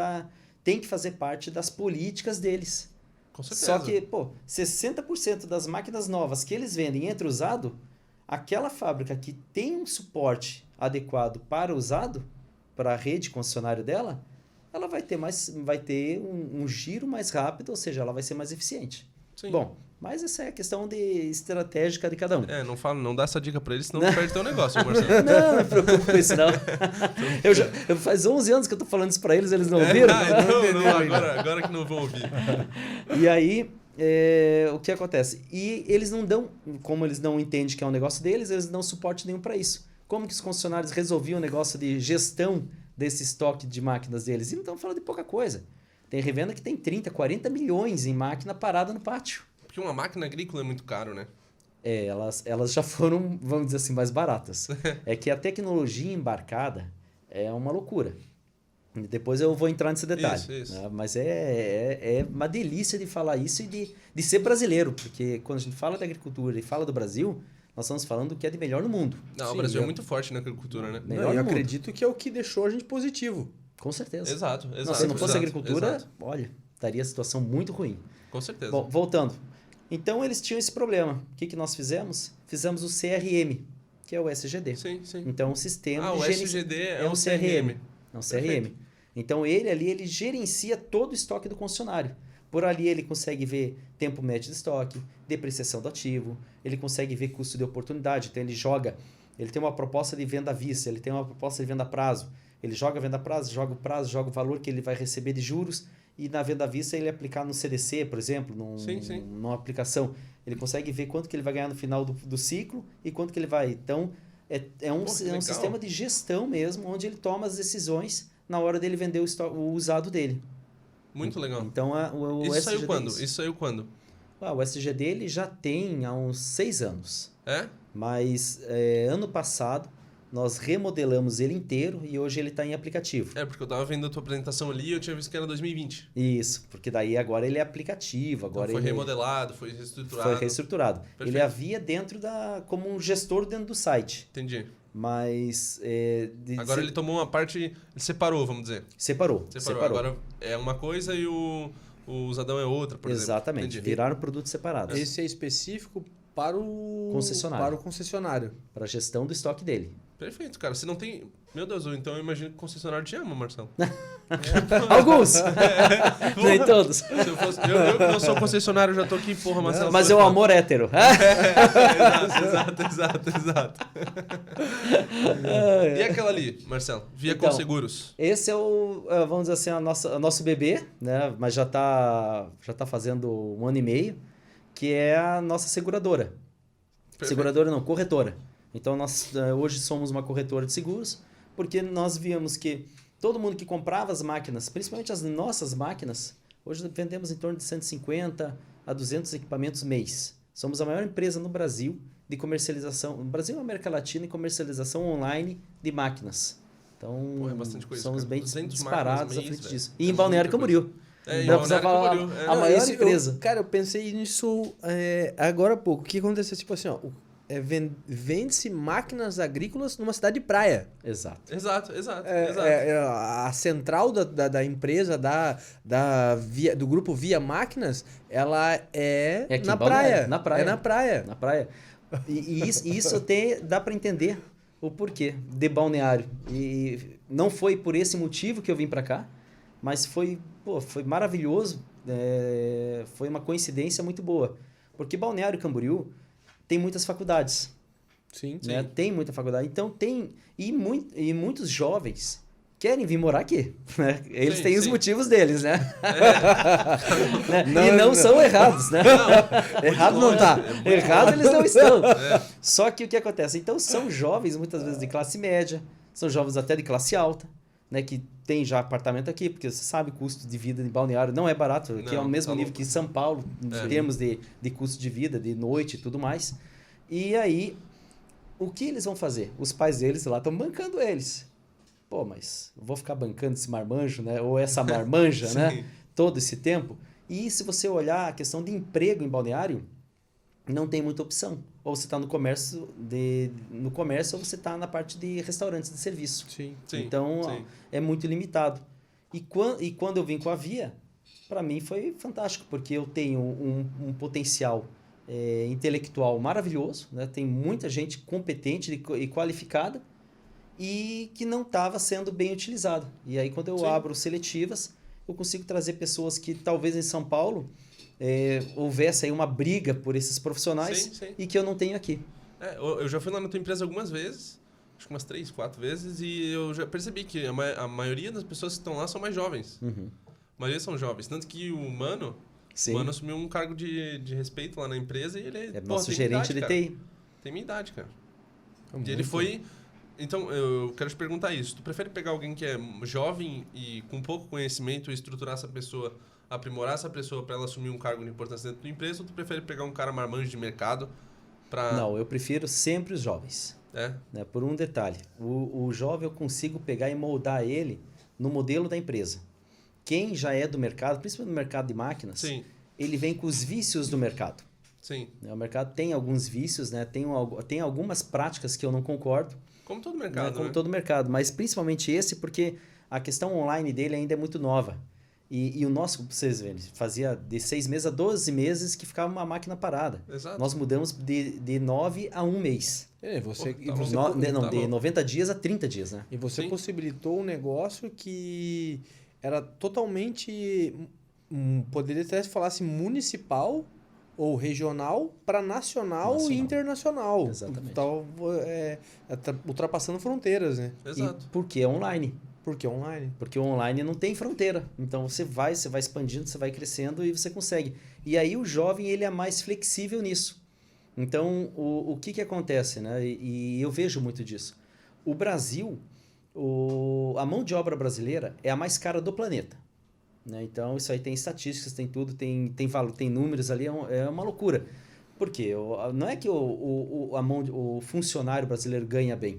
tem que fazer parte das políticas deles. Com certeza. Só que, 60% das máquinas novas que eles vendem entre usado, aquela fábrica que tem um suporte adequado para o usado, para a rede concessionária dela, ela vai ter um giro mais rápido, ou seja, ela vai ser mais eficiente. Sim. Bom, mas essa é a questão estratégica de cada um. Não dá essa dica pra eles, senão perde teu negócio, Marcelo. Não me preocupe com isso, não. Faz 11 anos que eu tô falando isso pra eles, eles não ouviram? Agora que não vão ouvir. E aí, o que acontece? E eles não dão, como eles não entendem que é um negócio deles, eles não dão suporte nenhum para isso. Como que os concessionários resolviam o negócio de gestão desse estoque de máquinas deles? E não estamos falando de pouca coisa. Tem revenda que tem 30, 40 milhões em máquina parada no pátio. Porque uma máquina agrícola é muito caro, né? Elas já foram, vamos dizer assim, mais baratas. É que a tecnologia embarcada é uma loucura. Depois eu vou entrar nesse detalhe. Isso. Né? Mas é uma delícia de falar isso e de ser brasileiro. Porque quando a gente fala da agricultura e fala do Brasil, nós estamos falando do que é de melhor no mundo. Não, o Brasil é muito forte na agricultura, né? Eu acredito que é o que deixou a gente positivo. Com certeza. Exato. Se não fosse agricultura, olha, estaria a situação muito ruim. Com certeza. Bom, voltando. Então, eles tinham esse problema. O que nós fizemos? Fizemos o CRM, que é o SGD. Sim. Então, o sistema de SGD é um CRM. É um CRM. Então, ele gerencia todo o estoque do concessionário. Por ali, ele consegue ver tempo médio de estoque, depreciação do ativo, ele consegue ver custo de oportunidade. Então, ele tem uma proposta de venda à vista, ele tem uma proposta de venda a prazo. Ele joga a venda a prazo, joga o valor que ele vai receber de juros, e na venda à vista ele aplicar no CDC, por exemplo, numa aplicação. Ele consegue ver quanto que ele vai ganhar no final do ciclo e quanto que ele vai. Então, é um sistema de gestão mesmo, onde ele toma as decisões na hora dele vender o usado dele. Muito legal. Então, Isso saiu quando? O SGD ele já tem há uns 6 anos. É? Mas ano passado nós remodelamos ele inteiro e hoje ele está em aplicativo. Porque eu estava vendo a tua apresentação ali e eu tinha visto que era 2020. Isso, porque daí agora ele é aplicativo. Agora então foi remodelado, foi reestruturado. Foi reestruturado. Perfeito. Ele havia como um gestor dentro do site. Entendi. Mas... agora ele tomou uma parte, ele separou, vamos dizer. Separou. Agora é uma coisa e o usadão é outra, por exemplo. Exatamente, viraram produtos separados. Esse é específico para o concessionário. Para a gestão do estoque dele. Perfeito, cara. Se não tem... Meu Deus, então eu imagino que o concessionário te ama, Marcelo. Alguns! Nem todos. Se eu que não sou concessionário, já tô aqui, porra, Marcelo. Mas é o amor hétero. Exato. E aquela ali, Marcelo? Via com Seguros. Esse é vamos dizer assim, o nosso bebê, né? Mas já tá fazendo 1 ano e meio, que é a nossa seguradora. Perfeito. Seguradora não, corretora. Então, nós hoje somos uma corretora de seguros, porque nós víamos que todo mundo que comprava as máquinas, principalmente as nossas máquinas, hoje vendemos em torno de 150 a 200 equipamentos mês. Somos a maior empresa no Brasil de comercialização, no Brasil e América Latina, em comercialização online de máquinas. Então, é bastante coisa, somos bem disparados à frente disso. E em é Balneário Camboriú. Em Balneário Camboriú. A maior empresa. Eu pensei nisso agora há pouco. O que aconteceu? Tipo assim, vende-se máquinas agrícolas numa cidade de praia. Exato. A central da empresa, do grupo Via Máquinas, ela é na praia. Na praia. E isso até dá para entender, o porquê de Balneário. E não foi por esse motivo que eu vim para cá, mas foi maravilhoso. Foi uma coincidência muito boa. Porque Balneário Camboriú tem muitas faculdades. Sim. Né? Tem muita faculdade. Então tem... E muitos jovens querem vir morar aqui. Né? Eles têm os motivos deles, né? Né? Não são errados, né? Errado não tá. Errado eles não estão. Só que o que acontece? Então são jovens, muitas vezes de classe média, são jovens até de classe alta, né? Que tem já apartamento aqui, porque você sabe o custo de vida em Balneário não é barato, aqui é o mesmo nível que em São Paulo, em termos de custo de vida, de noite e tudo mais. E aí, o que eles vão fazer? Os pais deles lá estão bancando eles. Pô, mas eu vou ficar bancando esse marmanjo, né? Ou essa marmanja, né? Todo esse tempo. E se você olhar a questão de emprego em Balneário, não tem muita opção. Ou você está no comércio ou você está na parte de restaurantes de serviço. Sim. Então, é muito limitado. E quando eu vim com a Via, para mim foi fantástico, porque eu tenho um potencial intelectual maravilhoso, né? Tem muita gente competente e qualificada, e que não estava sendo bem utilizado. E aí, quando eu abro seletivas, eu consigo trazer pessoas que talvez em São Paulo houvesse aí uma briga por esses profissionais e que eu não tenho aqui. Eu já fui lá na tua empresa algumas vezes, acho que umas 3, 4 vezes, e eu já percebi que a maioria das pessoas que estão lá são mais jovens. Uhum. A maioria são jovens. Tanto que o Mano assumiu um cargo de respeito lá na empresa e ele nosso gerente de TI. Tem minha idade, cara. E ele foi... Então, eu quero te perguntar isso. Tu prefere pegar alguém que é jovem e com pouco conhecimento e estruturar essa pessoa, aprimorar essa pessoa para ela assumir um cargo de importância dentro da empresa, ou tu prefere pegar um cara marmanjo de mercado para... Não, eu prefiro sempre os jovens. Né? Por um detalhe. O jovem eu consigo pegar e moldar ele no modelo da empresa. Quem já é do mercado, principalmente no mercado de máquinas, ele vem com os vícios do mercado. Sim. O mercado tem alguns vícios, né? Tem algumas práticas que eu não concordo. Como todo mercado, Como todo mercado, mas principalmente esse porque a questão online dele ainda é muito nova. E o nosso, vocês verem, fazia de 6 meses a 12 meses que ficava uma máquina parada. Exato. Nós mudamos de 9 a 1 mês. De 90 dias a 30 dias, né? E você possibilitou um negócio que era totalmente, poderia até falar assim, municipal ou regional para nacional e internacional. Exatamente. Tava, ultrapassando fronteiras, né? Exato. E porque é online. Porque é online. Porque o online não tem fronteira. Então você vai expandindo, você vai crescendo e você consegue. E aí o jovem ele é mais flexível nisso. Então o que acontece, né? E eu vejo muito disso. O Brasil, a mão de obra brasileira é a mais cara do planeta. Né? Então, isso aí tem estatísticas, tem tudo, tem valor, tem números ali, é uma loucura. Por quê? Não é que o funcionário brasileiro ganha bem.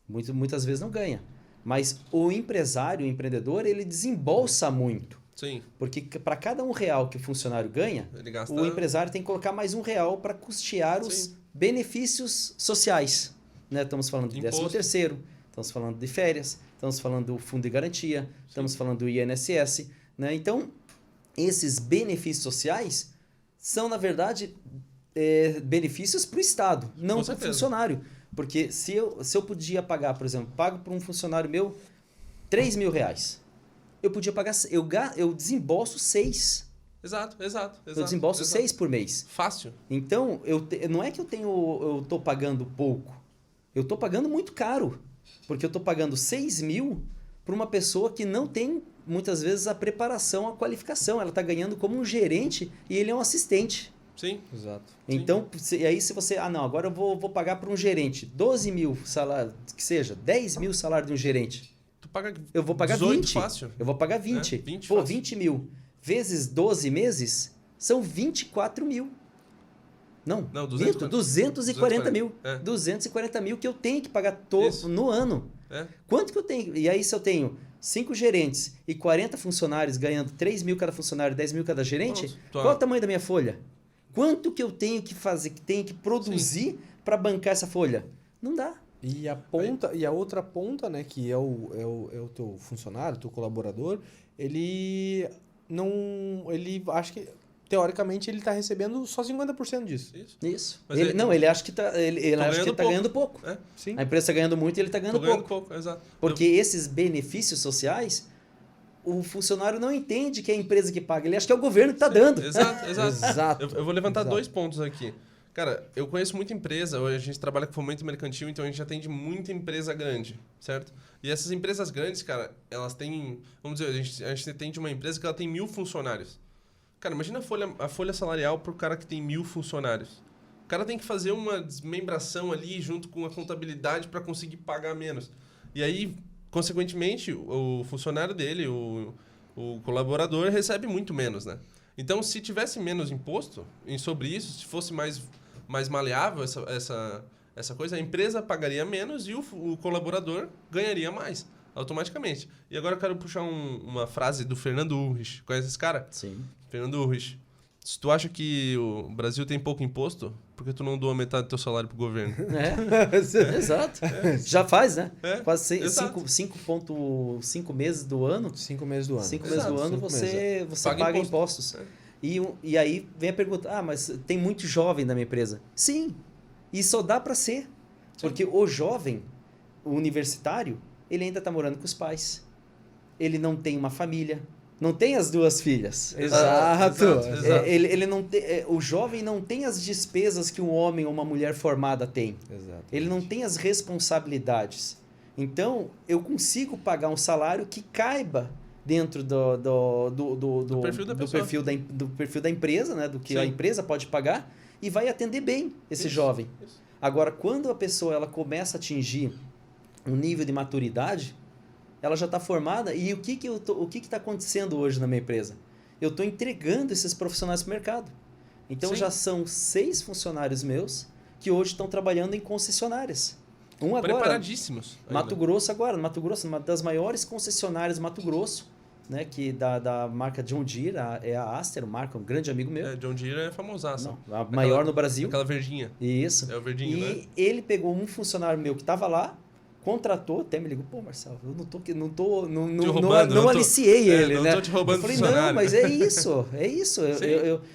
Muitas vezes não ganha. Mas o empresário, o empreendedor, ele desembolsa muito. Sim. Porque para cada R$1 que o funcionário ganha, o empresário tem que colocar mais R$1 para custear os benefícios sociais. Né? Estamos falando de 13º, estamos falando de férias, estamos falando do fundo de garantia, estamos falando do INSS. Né? Então, esses benefícios sociais são, na verdade, benefícios para o Estado, não para o funcionário. Porque se eu podia pagar, por exemplo, pago para um funcionário meu R$3.000, eu podia pagar, eu desembolso 6. Exato. Eu desembolso 6 por mês. Fácil. Então, não é que eu estou pagando pouco, eu estou pagando muito caro. Porque eu estou pagando 6 mil para uma pessoa que não tem, muitas vezes, a preparação, a qualificação. Ela está ganhando como um gerente e ele é um assistente. Sim. Exato. Então, e aí se você... agora eu vou pagar para um gerente 12 mil salário, que seja, 10 mil salário de um gerente. Eu vou pagar 18 20. Fácil. Eu vou pagar 20. 20 Pô, fácil. 20 mil vezes 12 meses são 24 mil. Não, 240 mil. 240 mil que eu tenho que pagar no ano. Quanto que eu tenho? E aí se eu tenho 5 gerentes e 40 funcionários ganhando 3 mil cada funcionário, 10 mil cada gerente, qual é o tamanho da minha folha? Quanto que eu tenho que fazer, que tenho que produzir para bancar essa folha? Não dá. E a outra ponta, né, que é o teu funcionário, teu colaborador, ele acha que teoricamente, ele está recebendo só 50% disso. Isso. Ele acha que ele acha que está ganhando pouco. Sim. A empresa está ganhando muito e ele está ganhando pouco. Exato. Porque esses benefícios sociais, o funcionário não entende que é a empresa que paga. Ele acha que é o governo que está dando. Exato. Eu vou levantar 2 pontos aqui. Cara, eu conheço muita empresa, hoje a gente trabalha com fomento mercantil, então a gente atende muita empresa grande, certo? E essas empresas grandes, cara, elas têm... Vamos dizer, a gente atende uma empresa que ela tem 1.000 funcionários. Cara, imagina a folha salarial pro cara que tem 1.000 funcionários. O cara tem que fazer uma desmembração ali junto com a contabilidade para conseguir pagar menos. E aí, consequentemente, o funcionário dele, o colaborador, recebe muito menos, né? Então, se tivesse menos imposto sobre isso, se fosse mais maleável essa coisa, a empresa pagaria menos e o colaborador ganharia mais, automaticamente. E agora eu quero puxar uma frase do Fernando Urrich. Conhece esse cara? Sim. Fernando Urrich. Se tu acha que o Brasil tem pouco imposto, por que tu não doa metade do teu salário pro governo? Exato. Já faz, né? Quase 5 meses do ano. 5 meses do ano. 5 meses do ano você paga impostos. E aí vem a pergunta, mas tem muito jovem na minha empresa. Sim, e só dá para ser. Porque o jovem, o universitário, ele ainda está morando com os pais. Ele não tem uma família. Não tem as 2 filhas. Exato. Ele não o jovem não tem as despesas que um homem ou uma mulher formada tem. Exatamente. Ele não tem as responsabilidades. Então, eu consigo pagar um salário que caiba dentro do perfil da empresa, né? Do que a empresa pode pagar, e vai atender bem esse jovem. Isso. Agora, quando a pessoa ela começa a atingir um nível de maturidade, ela já está formada, e o que está acontecendo hoje na minha empresa? Eu estou entregando esses profissionais para o mercado. Então, já são 6 funcionários meus que hoje estão trabalhando em concessionárias. Agora, preparadíssimos. Mato Grosso, uma das maiores concessionárias do Mato Grosso, né, que da marca John Deere, é a Aster, um grande amigo meu. John Deere é famosaça. Maior no Brasil. Aquela verdinha. Isso. É o verdinho, né? Ele pegou um funcionário meu que estava lá, contratou, até me ligou, Marcelo, eu não aliciei ele, não né? Tô te roubando. Eu falei, não, mas é isso.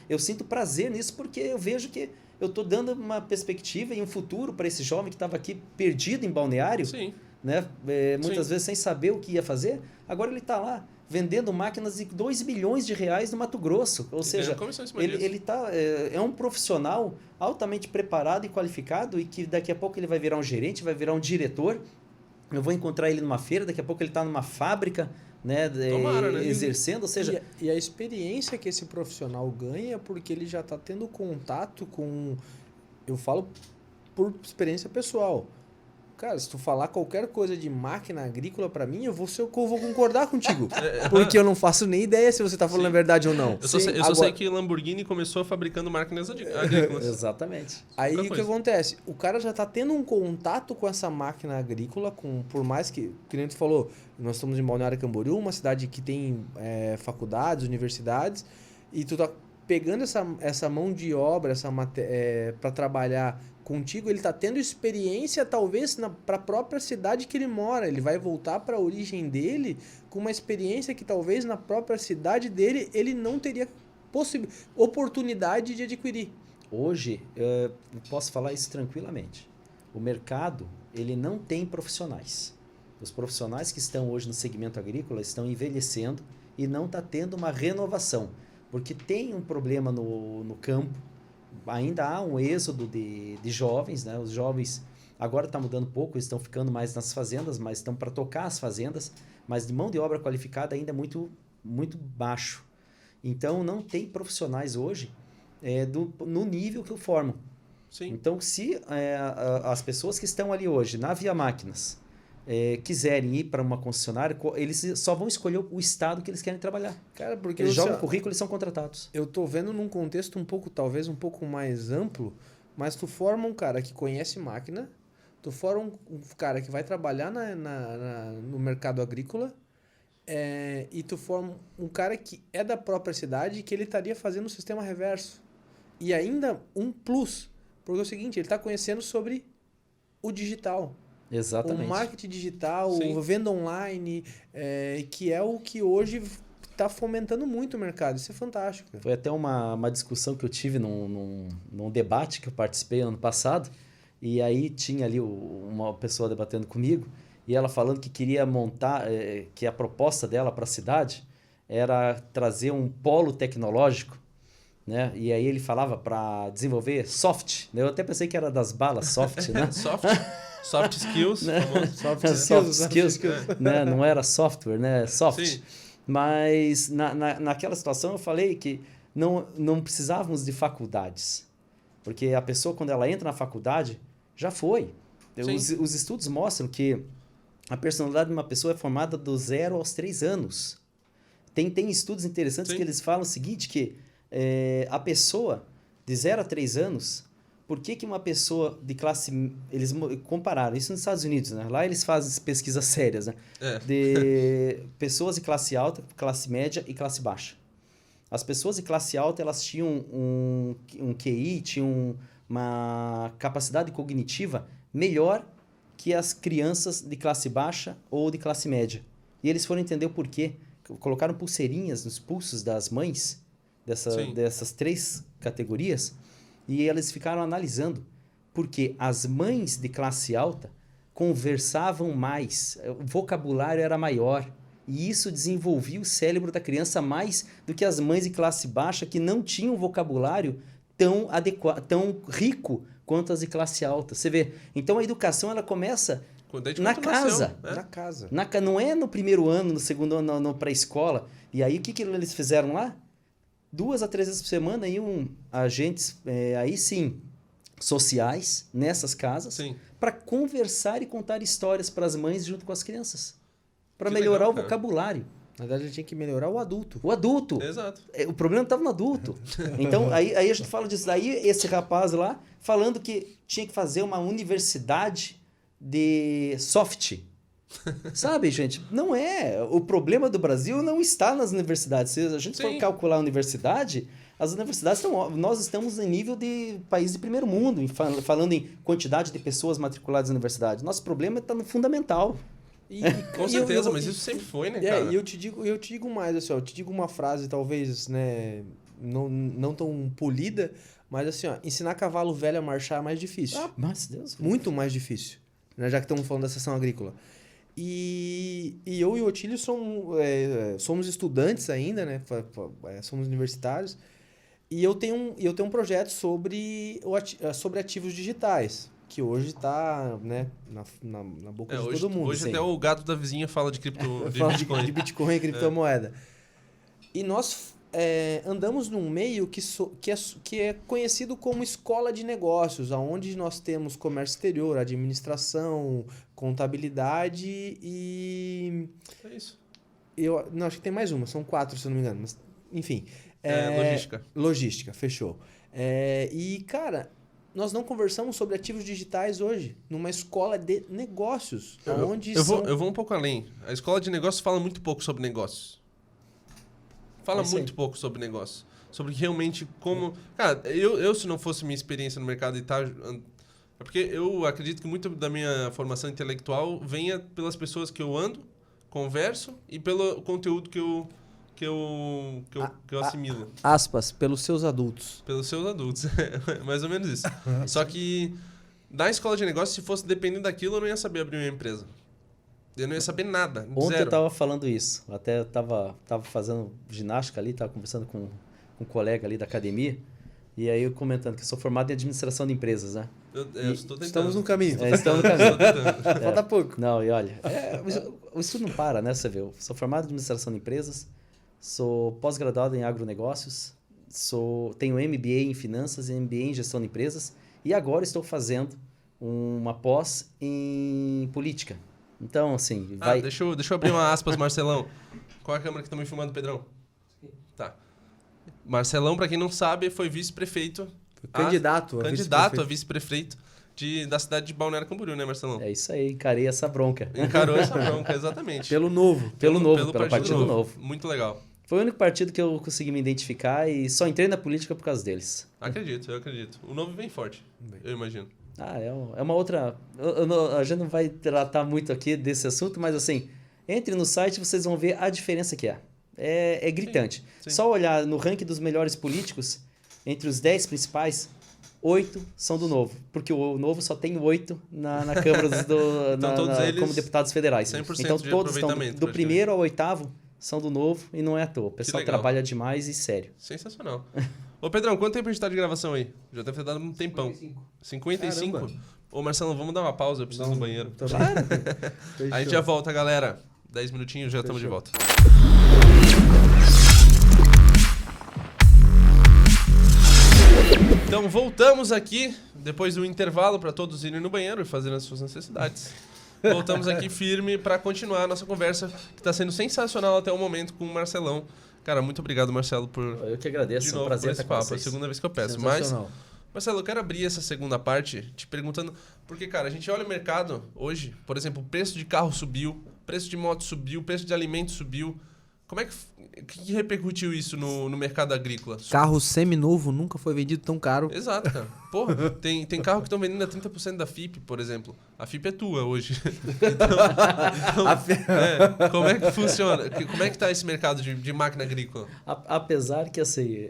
Eu sinto prazer nisso porque eu vejo que eu estou dando uma perspectiva e um futuro para esse jovem que estava aqui perdido em Balneário, né? Muitas vezes sem saber o que ia fazer. Agora ele está lá vendendo máquinas de 2 milhões de reais no Mato Grosso. Ou seja, ele é um profissional altamente preparado e qualificado, e que daqui a pouco ele vai virar um gerente, vai virar um diretor. Eu vou encontrar ele numa feira, daqui a pouco ele está numa fábrica, né, exercendo, ou seja... E a experiência que esse profissional ganha, porque ele já está tendo contato com... Eu falo por experiência pessoal. Cara, se tu falar qualquer coisa de máquina agrícola pra mim, eu vou concordar contigo. Porque eu não faço nem ideia se você tá falando a verdade ou não. Eu só sei que Lamborghini começou fabricando máquinas agrícolas. Exatamente. Aí o que acontece? O cara já tá tendo um contato com essa máquina agrícola, por mais que nem tu falou, nós estamos em Balneário Camboriú, uma cidade que tem faculdades, universidades, e tu tá pegando essa mão de obra, para trabalhar contigo, ele está tendo experiência talvez para a própria cidade que ele mora. Ele vai voltar para a origem dele com uma experiência que talvez na própria cidade dele ele não teria oportunidade de adquirir. Hoje, eu posso falar isso tranquilamente. O mercado ele não tem profissionais. Os profissionais que estão hoje no segmento agrícola estão envelhecendo e não está tendo uma renovação. Porque tem um problema no campo. Ainda há um êxodo de jovens, né? Os jovens agora está mudando pouco, estão ficando mais nas fazendas, mas estão para tocar as fazendas, mas de mão de obra qualificada ainda é muito, muito baixo. Então, não tem profissionais hoje no nível que eu formo. Sim. Então, se as pessoas que estão ali hoje na Via Máquinas quiserem ir para uma concessionária, eles só vão escolher o estado que eles querem trabalhar. Cara, porque eles jogam o currículo e são contratados. Eu tô vendo num contexto talvez um pouco mais amplo, mas tu forma um cara que conhece máquina, tu forma um cara que vai trabalhar no mercado agrícola, e tu forma um cara que é da própria cidade, que ele estaria fazendo o sistema reverso. E ainda um plus, porque é o seguinte, ele está conhecendo sobre o digital. Exatamente. O marketing digital, a venda online, que é o que hoje tá fomentando muito o mercado. Isso é fantástico. Foi até uma discussão que eu tive num debate que eu participei ano passado. E aí tinha ali uma pessoa debatendo comigo. E ela falando que queria montar, que a proposta dela para a cidade era trazer um polo tecnológico, né? E aí ele falava para desenvolver soft, né? Eu até pensei que era das balas soft, né? Soft skills, né? soft skills, né? Não era software, né? Soft. Sim. Mas naquela situação eu falei que não precisávamos de faculdades, porque a pessoa quando ela entra na faculdade já foi. Os estudos mostram que a personalidade de uma pessoa é formada do 0 aos 3 anos. Tem estudos interessantes que eles falam o seguinte, que a pessoa de 0 a 3 anos, por que uma pessoa de classe... Eles compararam isso nos Estados Unidos, né? Lá eles fazem pesquisas sérias, né? De pessoas de classe alta, classe média e classe baixa. As pessoas de classe alta, elas tinham um QI, tinham uma capacidade cognitiva melhor que as crianças de classe baixa ou de classe média. E eles foram entender o porquê. Colocaram pulseirinhas nos pulsos das mães dessas 3 categorias e eles ficaram analisando porque as mães de classe alta conversavam mais, o vocabulário era maior e isso desenvolvia o cérebro da criança mais do que as mães de classe baixa que não tinham vocabulário tão rico quanto as de classe alta. Você vê, então a educação ela começa na casa. Na casa. Não é no primeiro ano, no segundo ano, no pré-escola. E aí o que eles fizeram lá? 2 a 3 vezes por semana iam agentes, aí sim, sociais, nessas casas, para conversar e contar histórias para as mães junto com as crianças. Para melhorar o vocabulário. Na verdade, ele tinha que melhorar o adulto. O adulto. Exato. O problema estava no adulto. Então, aí a gente fala disso. Aí esse rapaz lá, falando que tinha que fazer uma universidade de soft. Sabe, gente? Não é. O problema do Brasil não está nas universidades. Se a gente for calcular a universidade, as universidades nós estamos em nível de país de primeiro mundo, falando em quantidade de pessoas matriculadas na universidade. Nosso problema está no fundamental. Com certeza, mas isso sempre foi, né, cara? E eu te digo mais, assim, ó, eu te digo uma frase, talvez, né, não tão polida, mas assim, ó, ensinar cavalo velho a marchar é mais difícil. Mas Deus. Muito mais difícil, né, já que estamos falando da sessão agrícola. E eu e o Otílio somos estudantes ainda, né, somos universitários, e eu tenho um projeto sobre ativos digitais. Que hoje está, né, na boca de todo mundo. Hoje até o gato da vizinha fala de Bitcoin. De Bitcoin e criptomoeda. E nós andamos num meio que é conhecido como escola de negócios, onde nós temos comércio exterior, administração, contabilidade e... É isso. Não, acho que tem mais uma, são 4, se eu não me engano. Mas, enfim. Logística. Logística, fechou. E, cara... Nós não conversamos sobre ativos digitais hoje, numa escola de negócios. Eu vou um pouco além. A escola de negócios fala muito pouco sobre negócios. Fala muito pouco sobre negócios. Sobre realmente como... Cara, eu se não fosse minha experiência no mercado e tal... É porque eu acredito que muito da minha formação intelectual venha pelas pessoas que eu ando, converso e pelo conteúdo que eu assimilo. Aspas, pelos seus adultos. Pelos seus adultos. Mais ou menos isso. Só que na escola de negócios, se fosse dependendo daquilo, eu não ia saber abrir uma empresa. Eu não ia saber nada. Ontem zero. Eu tava falando isso. Até eu tava fazendo ginástica ali, tava conversando com um colega ali da academia. E aí eu comentando que eu sou formado em administração de empresas, né? Eu estou tentando. Estamos no caminho. Estamos no caminho. Falta pouco. Não, e olha, o estudo não para, né? Você vê, eu sou formado em administração de empresas, sou pós-graduado em agronegócios, tenho MBA em finanças e MBA em gestão de empresas e agora estou fazendo uma pós em política. Então, assim, vai... Deixa eu abrir uma aspas, Marcelão. Qual é a câmera que está me filmando, Pedrão? Tá. Marcelão, para quem não sabe, foi vice-prefeito. Candidato a vice-prefeito da cidade de Balneário Camboriú, né, Marcelão? É isso aí, encarei essa bronca. Encarou essa bronca, exatamente. Pelo Partido Novo. Muito legal. Foi o único partido que eu consegui me identificar e só entrei na política por causa deles. Eu acredito. O Novo vem forte, eu imagino. É uma outra... A gente não vai tratar muito aqui desse assunto, mas assim, entre no site vocês vão ver a diferença que é. é gritante. Sim. Só olhar no ranking dos melhores políticos, entre os 10 principais, 8 são do Novo. Porque o Novo só tem 8 na Câmara Então, todos eles como deputados federais. 100% Então de todos estão do primeiro ao oitavo são do Novo e não é à toa. O pessoal trabalha demais e sério. Sensacional. Ô, Pedrão, quanto tempo a gente tá de gravação aí? Já deve ter dado um tempão. 55? Caramba. Ô, Marcelo, vamos dar uma pausa, eu preciso ir no banheiro. Claro. A gente já volta, galera. 10 minutinhos, já estamos de volta. Então, voltamos aqui, depois do intervalo, para todos irem no banheiro e fazerem as suas necessidades. Voltamos aqui firme para continuar a nossa conversa, que está sendo sensacional até o momento com o Marcelão. Cara, muito obrigado, Marcelo, por... Eu que agradeço, de novo, é um prazer por esse papo. É a segunda vez que eu peço. Mas, Marcelo, eu quero abrir essa segunda parte te perguntando... Porque, cara, a gente olha o mercado hoje, por exemplo, o preço de carro subiu, o preço de moto subiu, o preço de alimentos subiu. Como é que repercutiu isso no mercado agrícola? Carro seminovo nunca foi vendido tão caro. Exato, cara. Porra, tem carro que estão vendendo a 30% da FIP, por exemplo. A FIP é tua hoje. Como é que funciona? Como é que tá esse mercado de máquina agrícola? Apesar que, assim,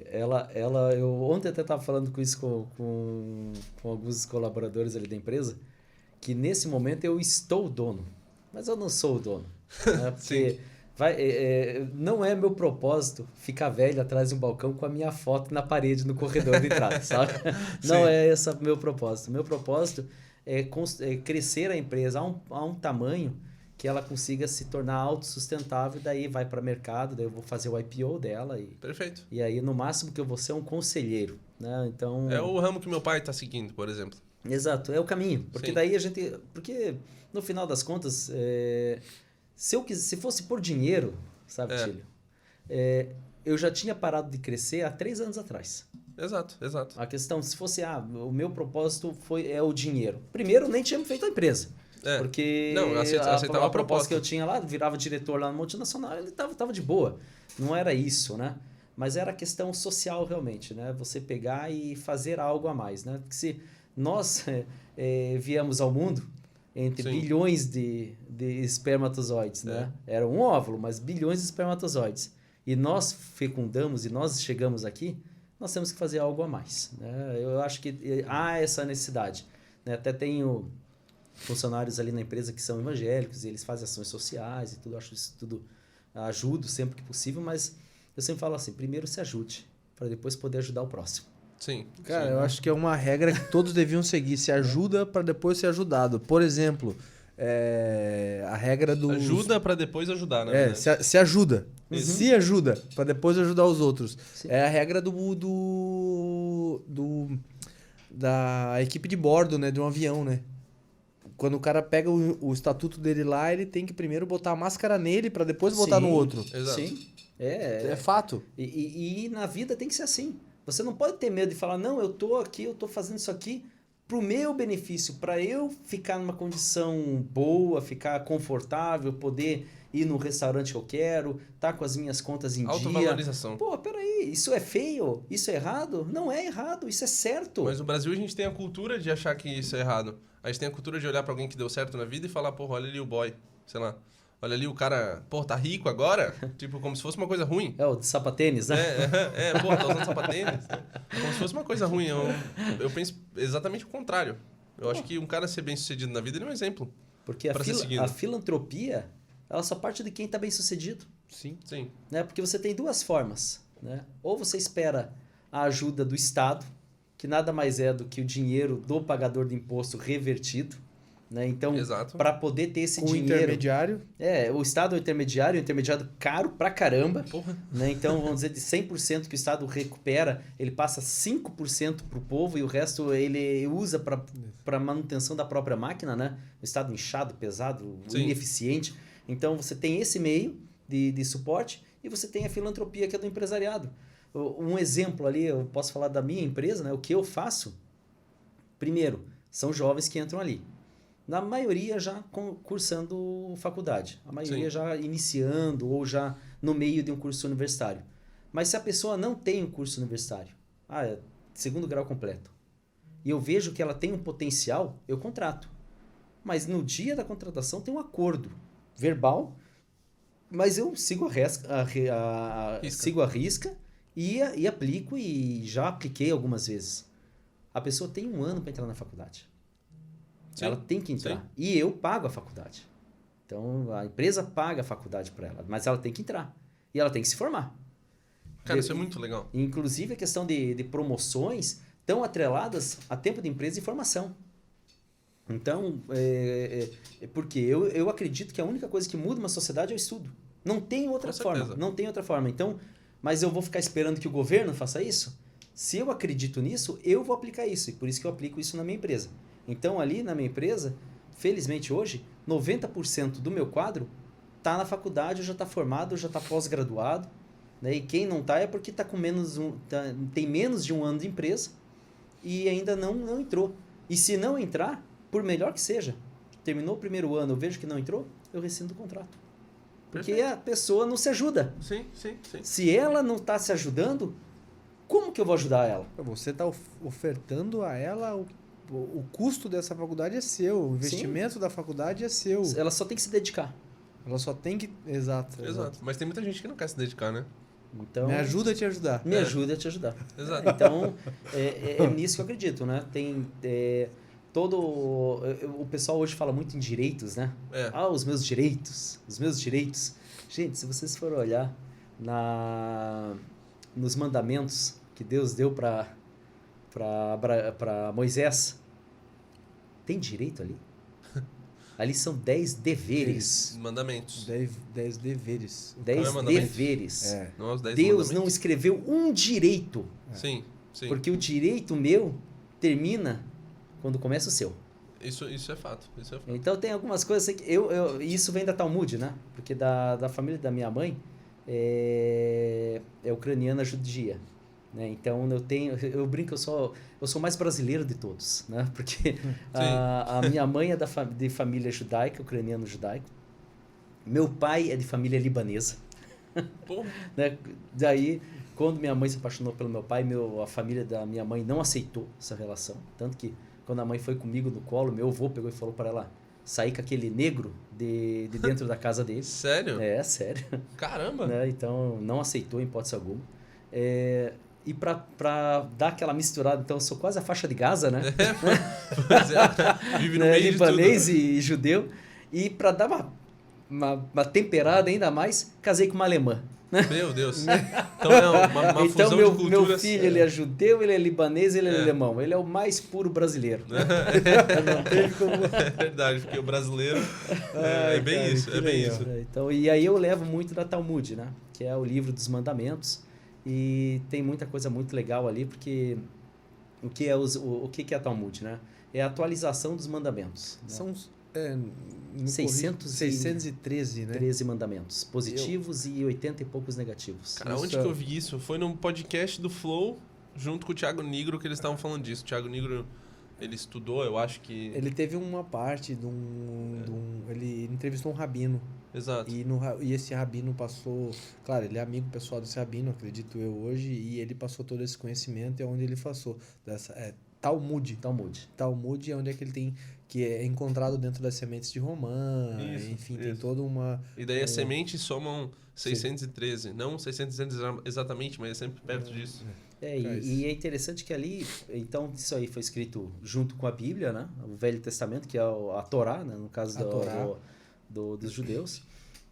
eu ontem até estava falando com isso com alguns colaboradores ali da empresa, que nesse momento eu estou o dono, mas eu não sou o dono. Né? Porque... não é meu propósito ficar velho atrás de um balcão com a minha foto na parede, no corredor de entrada, sabe? Não é esse o meu propósito. Meu propósito é crescer a empresa a um tamanho que ela consiga se tornar autossustentável, daí vai para o mercado, daí eu vou fazer o IPO dela. Perfeito. E aí, no máximo, que eu vou ser um conselheiro. Né? Então, é o ramo que meu pai está seguindo, por exemplo. Exato, é o caminho. Porque daí a gente... Porque, no final das contas... Se fosse por dinheiro, sabe, Tílio? Eu já tinha parado de crescer há 3 anos atrás. Exato. A questão, se fosse, o meu propósito é o dinheiro. Primeiro, nem tinha feito a empresa. Porque não, aceitava a proposta que eu tinha lá, virava diretor lá no multinacional, ele tava de boa. Não era isso, né? Mas era a questão social realmente, né? Você pegar e fazer algo a mais, né? Porque se nós viemos ao mundo... entre bilhões de espermatozoides, né? Era um óvulo, mas bilhões de espermatozoides. E nós fecundamos e nós chegamos aqui, nós temos que fazer algo a mais. Né? Eu acho que há essa necessidade. Né? Até tenho funcionários ali na empresa que são evangélicos e eles fazem ações sociais e tudo. Eu acho isso tudo, ajudo sempre que possível, mas eu sempre falo assim, primeiro se ajude, para depois poder ajudar o próximo. Sim. Cara, eu acho que é uma regra que todos deviam seguir. Se ajuda para depois ser ajudado. Por exemplo, a regra do... Ajuda para depois ajudar, né? Se ajuda. Se ajuda para depois ajudar os outros. Sim. É a regra da equipe de bordo, né? De um avião, né? Quando o cara pega o estatuto dele lá, ele tem que primeiro botar a máscara nele para depois botar no outro. Exato. Sim. É fato. E na vida tem que ser assim. Você não pode ter medo de falar, não, eu tô aqui, eu tô fazendo isso aqui pro meu benefício, para eu ficar numa condição boa, ficar confortável, poder ir no restaurante que eu quero, tá com as minhas contas em dia. Autovalorização. Pô, peraí, isso é feio? Isso é errado? Não é errado, isso é certo. Mas no Brasil a gente tem a cultura de achar que isso é errado. A gente tem a cultura de olhar para alguém que deu certo na vida e falar, porra, olha ali o boy, sei lá. Olha ali o cara, pô, tá rico agora? Tipo, como se fosse uma coisa ruim. O de sapatênis, né? Pô, tá usando sapatênis. Como se fosse uma coisa ruim. Eu penso exatamente o contrário. Eu acho que um cara ser bem sucedido na vida, ele é um exemplo. Porque a filantropia, ela só parte de quem tá bem sucedido. Sim. Né? Porque você tem 2 formas. Né? Ou você espera a ajuda do Estado, que nada mais é do que o dinheiro do pagador de imposto revertido. Né? Então, para poder ter esse dinheiro... intermediário. O Estado é o intermediário caro pra caramba. Né? Então, vamos dizer, de 100% que o Estado recupera, ele passa 5% pro povo e o resto ele usa para manutenção da própria máquina. Né? O Estado inchado, pesado, ineficiente. Então, você tem esse meio de suporte e você tem a filantropia, que é do empresariado. Um exemplo ali, eu posso falar da minha empresa, né? O que eu faço, primeiro, são jovens que entram ali. Na maioria já cursando faculdade. A maioria já iniciando ou já no meio de um curso universitário. Mas se a pessoa não tem um curso universitário, é 2º grau completo, e eu vejo que ela tem um potencial, eu contrato. Mas no dia da contratação tem um acordo verbal Mas eu sigo sigo a risca e aplico e já apliquei algumas vezes. A pessoa tem 1 ano para entrar na faculdade. Sim, ela tem que entrar. Sim. E eu pago a faculdade. Então, a empresa paga a faculdade para ela, mas ela tem que entrar. E ela tem que se formar. Cara, isso é muito legal. Inclusive, a questão de promoções estão atreladas a tempo de empresa e formação. Então, porque eu acredito que a única coisa que muda uma sociedade é o estudo. Não tem outra forma. Não tem outra forma. Então, mas eu vou ficar esperando que o governo faça isso? Se eu acredito nisso, eu vou aplicar isso. E por isso que eu aplico isso na minha empresa. Então, ali na minha empresa, felizmente hoje, 90% do meu quadro está na faculdade, ou já está formado, ou já está pós-graduado. Né? E quem não está é porque tá com tem menos de 1 ano de empresa e ainda não entrou. E se não entrar, por melhor que seja, terminou o primeiro ano, eu vejo que não entrou, eu rescindo o contrato. Porque Perfeito. A pessoa não se ajuda. Sim. Se ela não está se ajudando, como que eu vou ajudar ela? Você está ofertando a ela o custo dessa faculdade é seu, o investimento da faculdade é seu. Ela só tem que se dedicar. Ela só tem que... Exato. Mas tem muita gente que não quer se dedicar, né? Então, me ajuda a te ajudar. Me ajuda a te ajudar. Exato. Então, é nisso que eu acredito, né? Tem o pessoal hoje fala muito em direitos, né? Os meus direitos. Gente, se vocês forem olhar nos mandamentos que Deus deu para Moisés, tem direito ali? Ali são 10 deveres. Mandamentos. 10 deveres. 10 deveres. Não, os 10 Deus não escreveu um direito. Sim. Porque o direito meu termina quando começa o seu. Isso é fato. Então tem algumas coisas que isso vem da Talmud, né? Porque da família da minha mãe é ucraniana judia. Né? Então eu brinco, eu sou mais brasileiro de todos, né? Porque a minha mãe é de família judaica, ucraniano-judaico. Meu pai é de família libanesa. Né? Daí, quando minha mãe se apaixonou pelo meu pai, a família da minha mãe não aceitou essa relação. Tanto que, quando a mãe foi comigo no colo, meu avô pegou e falou para ela sair com aquele negro de dentro da casa dele. Sério? Sério. Caramba! Né? Então, não aceitou em hipótese alguma. E para dar aquela misturada, então eu sou quase a faixa de Gaza, né? Vive no meio libanês e judeu. E para dar uma temperada ainda mais, casei com uma alemã. Meu Deus. Então é uma então, fusão de culturas. Meu filho, ele é judeu, ele é libanês, ele é alemão. Ele é o mais puro brasileiro. Não tem como... É verdade, porque o brasileiro é bem cara, isso. É bem isso. Então, e aí eu levo muito da Talmud, né? Que é o livro dos mandamentos. E tem muita coisa muito legal ali, porque o que é a Talmud, né? É a atualização dos mandamentos. Né? São 613, né? 13 mandamentos positivos e 80 e poucos negativos. Cara, onde que eu vi isso? Foi num podcast do Flow, junto com o Thiago Nigro, que eles estavam falando disso. O Thiago Nigro, ele estudou, eu acho que... Ele teve uma parte ele entrevistou um rabino. Exato. E esse rabino passou... Claro, ele é amigo pessoal desse rabino, acredito eu hoje, e ele passou todo esse conhecimento, é onde ele passou. Talmud. Talmud é onde é que ele tem... Que é encontrado dentro das sementes de romã, enfim, tem toda uma... E daí as sementes somam 613, não 613 exatamente, mas é sempre perto disso. E é interessante que ali, então, isso aí foi escrito junto com a Bíblia, né? O Velho Testamento, que é a Torá, né? No caso dos judeus.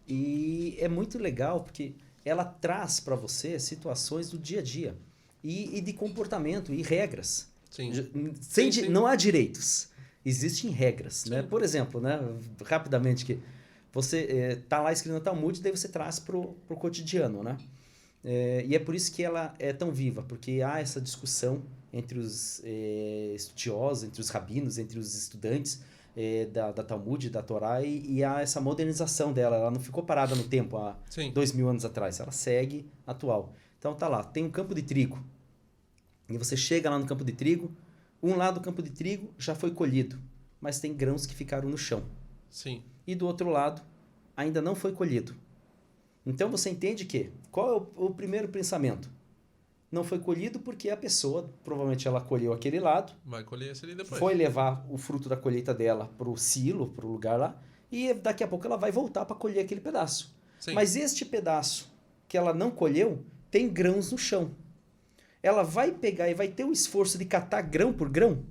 E é muito legal porque ela traz para você situações do dia a dia e de comportamento e regras. Sim. Sim. Não há direitos. Existem regras, né? Por exemplo, né? Rapidamente, que você tá lá escrito no Talmud, daí você traz pro cotidiano, né? E é por isso que ela é tão viva, porque há essa discussão entre os estudiosos, entre os rabinos, entre os estudantes da Talmud, da Torá, e há essa modernização dela. Ela não ficou parada no tempo há 2000 anos atrás, ela segue atual. Então tá lá, tem um campo de trigo, e você chega lá no campo de trigo, um lado do campo de trigo já foi colhido, mas tem grãos que ficaram no chão. Sim. E do outro lado, ainda não foi colhido. Então você entende que, qual é o primeiro pensamento? Não foi colhido porque a pessoa, provavelmente ela colheu aquele lado. Vai colher esse ali depois. Foi levar o fruto da colheita dela para o silo, para o lugar lá, e daqui a pouco ela vai voltar para colher aquele pedaço. Sim. Mas este pedaço que ela não colheu tem grãos no chão. Ela vai pegar e vai ter o esforço de catar grão por grão?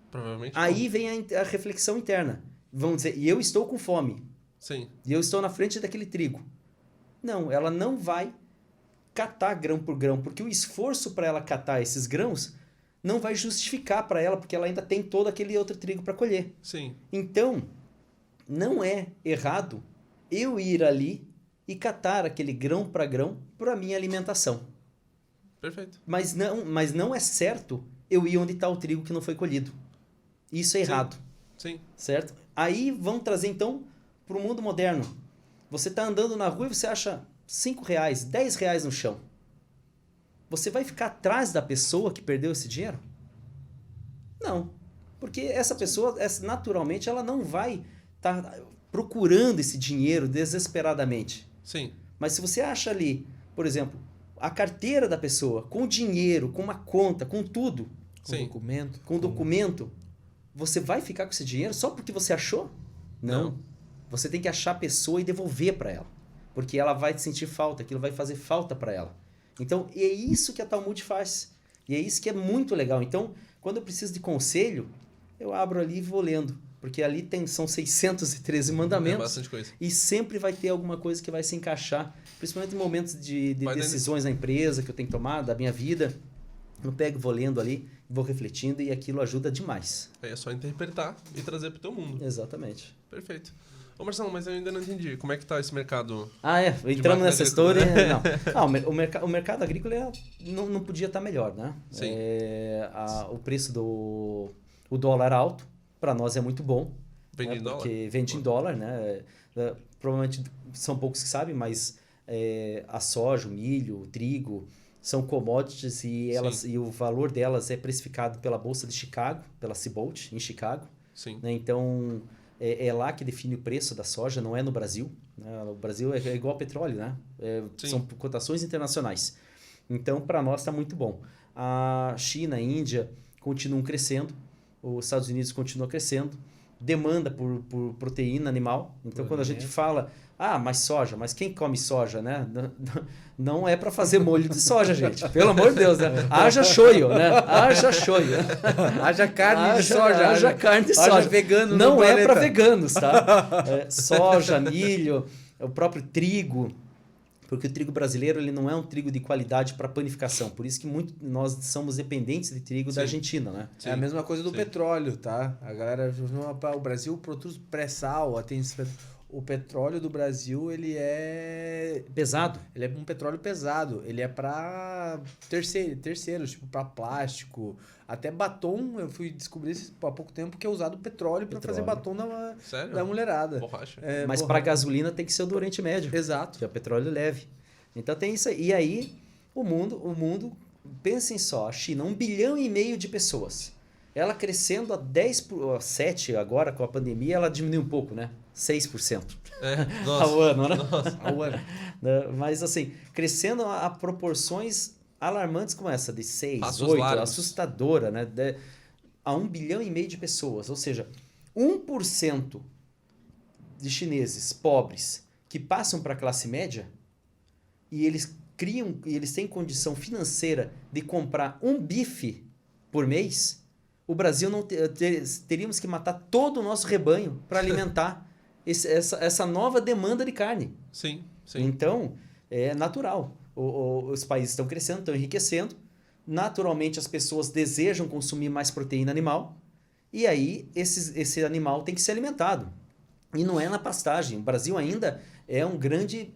Provavelmente Aí vem a reflexão interna. Vamos dizer, e eu estou com fome. Sim. E eu estou na frente daquele trigo. Não, ela não vai catar grão por grão, porque o esforço para ela catar esses grãos não vai justificar para ela, porque ela ainda tem todo aquele outro trigo para colher. Sim. Então, não é errado eu ir ali e catar aquele grão para a minha alimentação. Perfeito. Mas não é certo eu ir onde está o trigo que não foi colhido. Isso é errado. Sim. Certo? Aí vamos trazer então para o mundo moderno. Você está andando na rua e você acha R$5, R$10 no chão. Você vai ficar atrás da pessoa que perdeu esse dinheiro? Não. Porque essa pessoa, naturalmente, ela não vai estar procurando esse dinheiro desesperadamente. Sim. Mas se você acha ali, por exemplo, a carteira da pessoa, com dinheiro, com uma conta, com tudo, com documento, você vai ficar com esse dinheiro só porque você achou? Não. Você tem que achar a pessoa e devolver para ela. Porque ela vai sentir falta, aquilo vai fazer falta para ela. Então, é isso que a Talmud faz. E é isso que é muito legal. Então, quando eu preciso de conselho, eu abro ali e vou lendo. Porque ali são 613 mandamentos. É bastante coisa. E sempre vai ter alguma coisa que vai se encaixar. Principalmente em momentos de decisões na empresa que eu tenho que tomar, da minha vida. Eu pego, vou lendo ali, vou refletindo e aquilo ajuda demais. Aí é só interpretar e trazer pro teu mundo. Exatamente. Perfeito. Ô Marcelo, mas eu ainda não entendi. Como é que tá esse mercado? Entramos nessa história. Não, o mercado agrícola não podia estar melhor, né? Sim. O preço do dólar alto, para nós é muito bom. Vende em dólar? Porque vende em dólar, né? Provavelmente são poucos que sabem, mas a soja, o milho, o trigo são commodities e o valor delas é precificado pela Bolsa de Chicago, pela Cbolt, em Chicago. Sim. Né? Então, é lá que define o preço da soja, não é no Brasil. Né? O Brasil é igual ao petróleo, né? São cotações internacionais. Então, para nós está muito bom. A China, a Índia continuam crescendo, os Estados Unidos continuam crescendo, demanda por proteína animal. Então, quando a gente fala, mas soja, mas quem come soja, né? Não é para fazer molho de soja, gente. Pelo amor de Deus, né? Haja shoyu, né? Haja shoyu. Haja carne de soja. Haja carne de soja. Haja vegano. Não é para veganos, tá? Soja, milho, o próprio trigo. Porque o trigo brasileiro ele não é um trigo de qualidade para panificação. Por isso que nós somos dependentes de trigo da Argentina, né? É a mesma coisa do petróleo, tá? A galera, o Brasil produz pré-sal, o petróleo do Brasil, ele é pesado. Ele é um petróleo pesado. Ele é para terceiros, tipo para plástico, até batom. Eu fui descobrir há pouco tempo que é usado petróleo para fazer batom da mulherada. Borracha. Mas para gasolina tem que ser o do Oriente Médio. Exato. Que é o petróleo leve. Então tem isso aí. E aí o mundo, pensem só, a China, 1,5 bilhão de pessoas. Ela crescendo a 7 agora com a pandemia, ela diminuiu um pouco, né? 6%. Ao ano, né? Ao ano. Mas assim, crescendo a proporções alarmantes como essa, de 6, Passos 8, largos. assustadora, né? A 1,5 bilhão de pessoas. Ou seja, 1% de chineses pobres que passam para a classe média e eles têm condição financeira de comprar um bife por mês, o Brasil não teríamos que matar todo o nosso rebanho para alimentar essa nova demanda de carne. Sim. Então, é natural. Os países estão crescendo, estão enriquecendo. Naturalmente, as pessoas desejam consumir mais proteína animal. E aí, esse animal tem que ser alimentado. E não é na pastagem. O Brasil ainda é um grande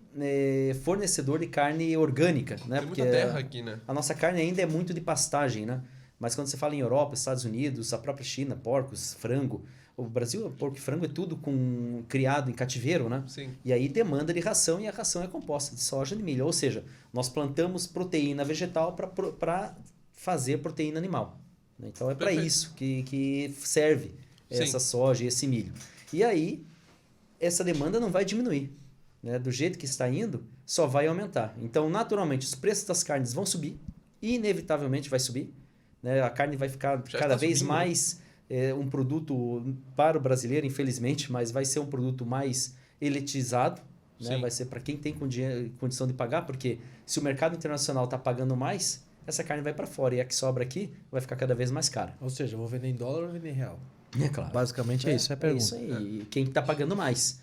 fornecedor de carne orgânica. Né? Tem muita terra aqui, né? A nossa carne ainda é muito de pastagem, né? Mas quando você fala em Europa, Estados Unidos, a própria China, porcos, frango. O Brasil, porco e frango é tudo criado em cativeiro, né? Sim. E aí demanda de ração, e a ração é composta de soja e de milho. Ou seja, nós plantamos proteína vegetal para fazer proteína animal. Então é para isso que serve essa soja e esse milho. E aí, essa demanda não vai diminuir. Né? Do jeito que está indo, só vai aumentar. Então, naturalmente, os preços das carnes vão subir, e inevitavelmente vai subir. Né? A carne vai ficar cada vez mais um produto para o brasileiro, infelizmente, mas vai ser um produto mais elitizado. né? Vai ser para quem tem condição de pagar, porque se o mercado internacional está pagando mais, essa carne vai para fora e a que sobra aqui vai ficar cada vez mais cara. Ou seja, eu vou vender em dólar ou vender em real? É claro. Basicamente é isso, é a pergunta. É isso aí. Quem está pagando mais?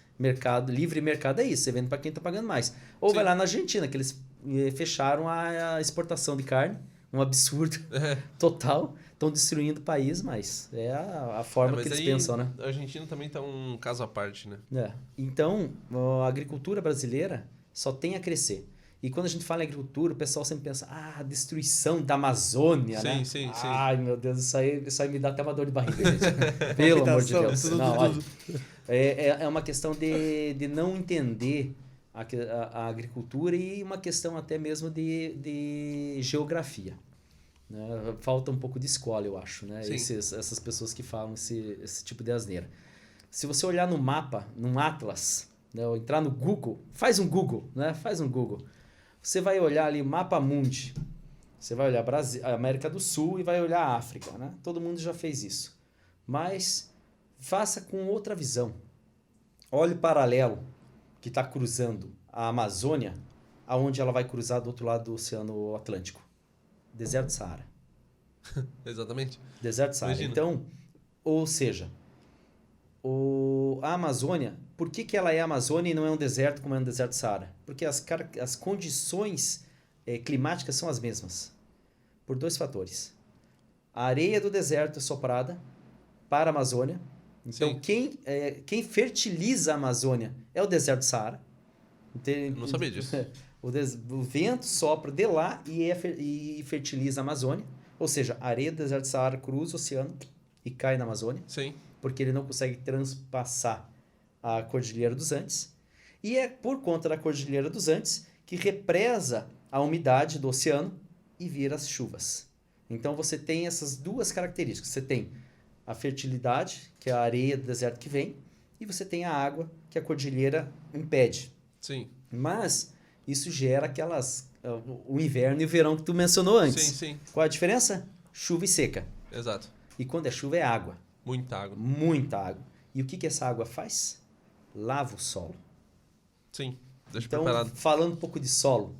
Livre mercado é isso, você vende para quem está pagando mais. Ou vai lá na Argentina, que eles fecharam a exportação de carne, um absurdo total. Estão destruindo o país, mas é a forma que eles pensam, né? A Argentina também está um caso à parte, né? Então, a agricultura brasileira só tem a crescer. E quando a gente fala em agricultura, o pessoal sempre pensa, a destruição da Amazônia, né? Sim. Ai, meu Deus, isso aí me dá até uma dor de barriga, gente. Pelo amor de Deus. Não, olha, é uma questão de não entender a agricultura e uma questão até mesmo de geografia. Né? Falta um pouco de escola, eu acho, né? Essas pessoas que falam esse tipo de asneira. Se você olhar no mapa, num atlas, né? Ou entrar no Google, faz um Google. Você vai olhar ali Mapa Mundi, você vai olhar Brasil, América do Sul e vai olhar a África, né? Todo mundo já fez isso. Mas faça com outra visão. Olhe o paralelo que está cruzando a Amazônia, aonde ela vai cruzar do outro lado do Oceano Atlântico. Deserto do Saara. Exatamente. Deserto do Saara. Imagina. Então, ou seja, a Amazônia, por que ela é Amazônia e não é um deserto como é um deserto do Saara? Porque as condições climáticas são as mesmas. Por 2 fatores. A areia do deserto é soprada para a Amazônia. Então, quem fertiliza a Amazônia é o deserto do Saara. Não sabia disso. O vento sopra de lá e fertiliza a Amazônia. Ou seja, a areia do deserto do Saara cruza o oceano e cai na Amazônia. Sim. Porque ele não consegue transpassar a Cordilheira dos Andes. E é por conta da Cordilheira dos Andes que represa a umidade do oceano e vira as chuvas. Então você tem essas 2 características. Você tem a fertilidade, que é a areia do deserto que vem, e você tem a água, que a cordilheira impede. Sim. Mas isso gera o inverno e o verão que tu mencionou antes. Sim. Qual é a diferença? Chuva e seca. Exato. E quando é chuva é água. Muita água. Muita água. E o que essa água faz? Lava o solo. Sim, deixa então, preparado. Falando um pouco de solo,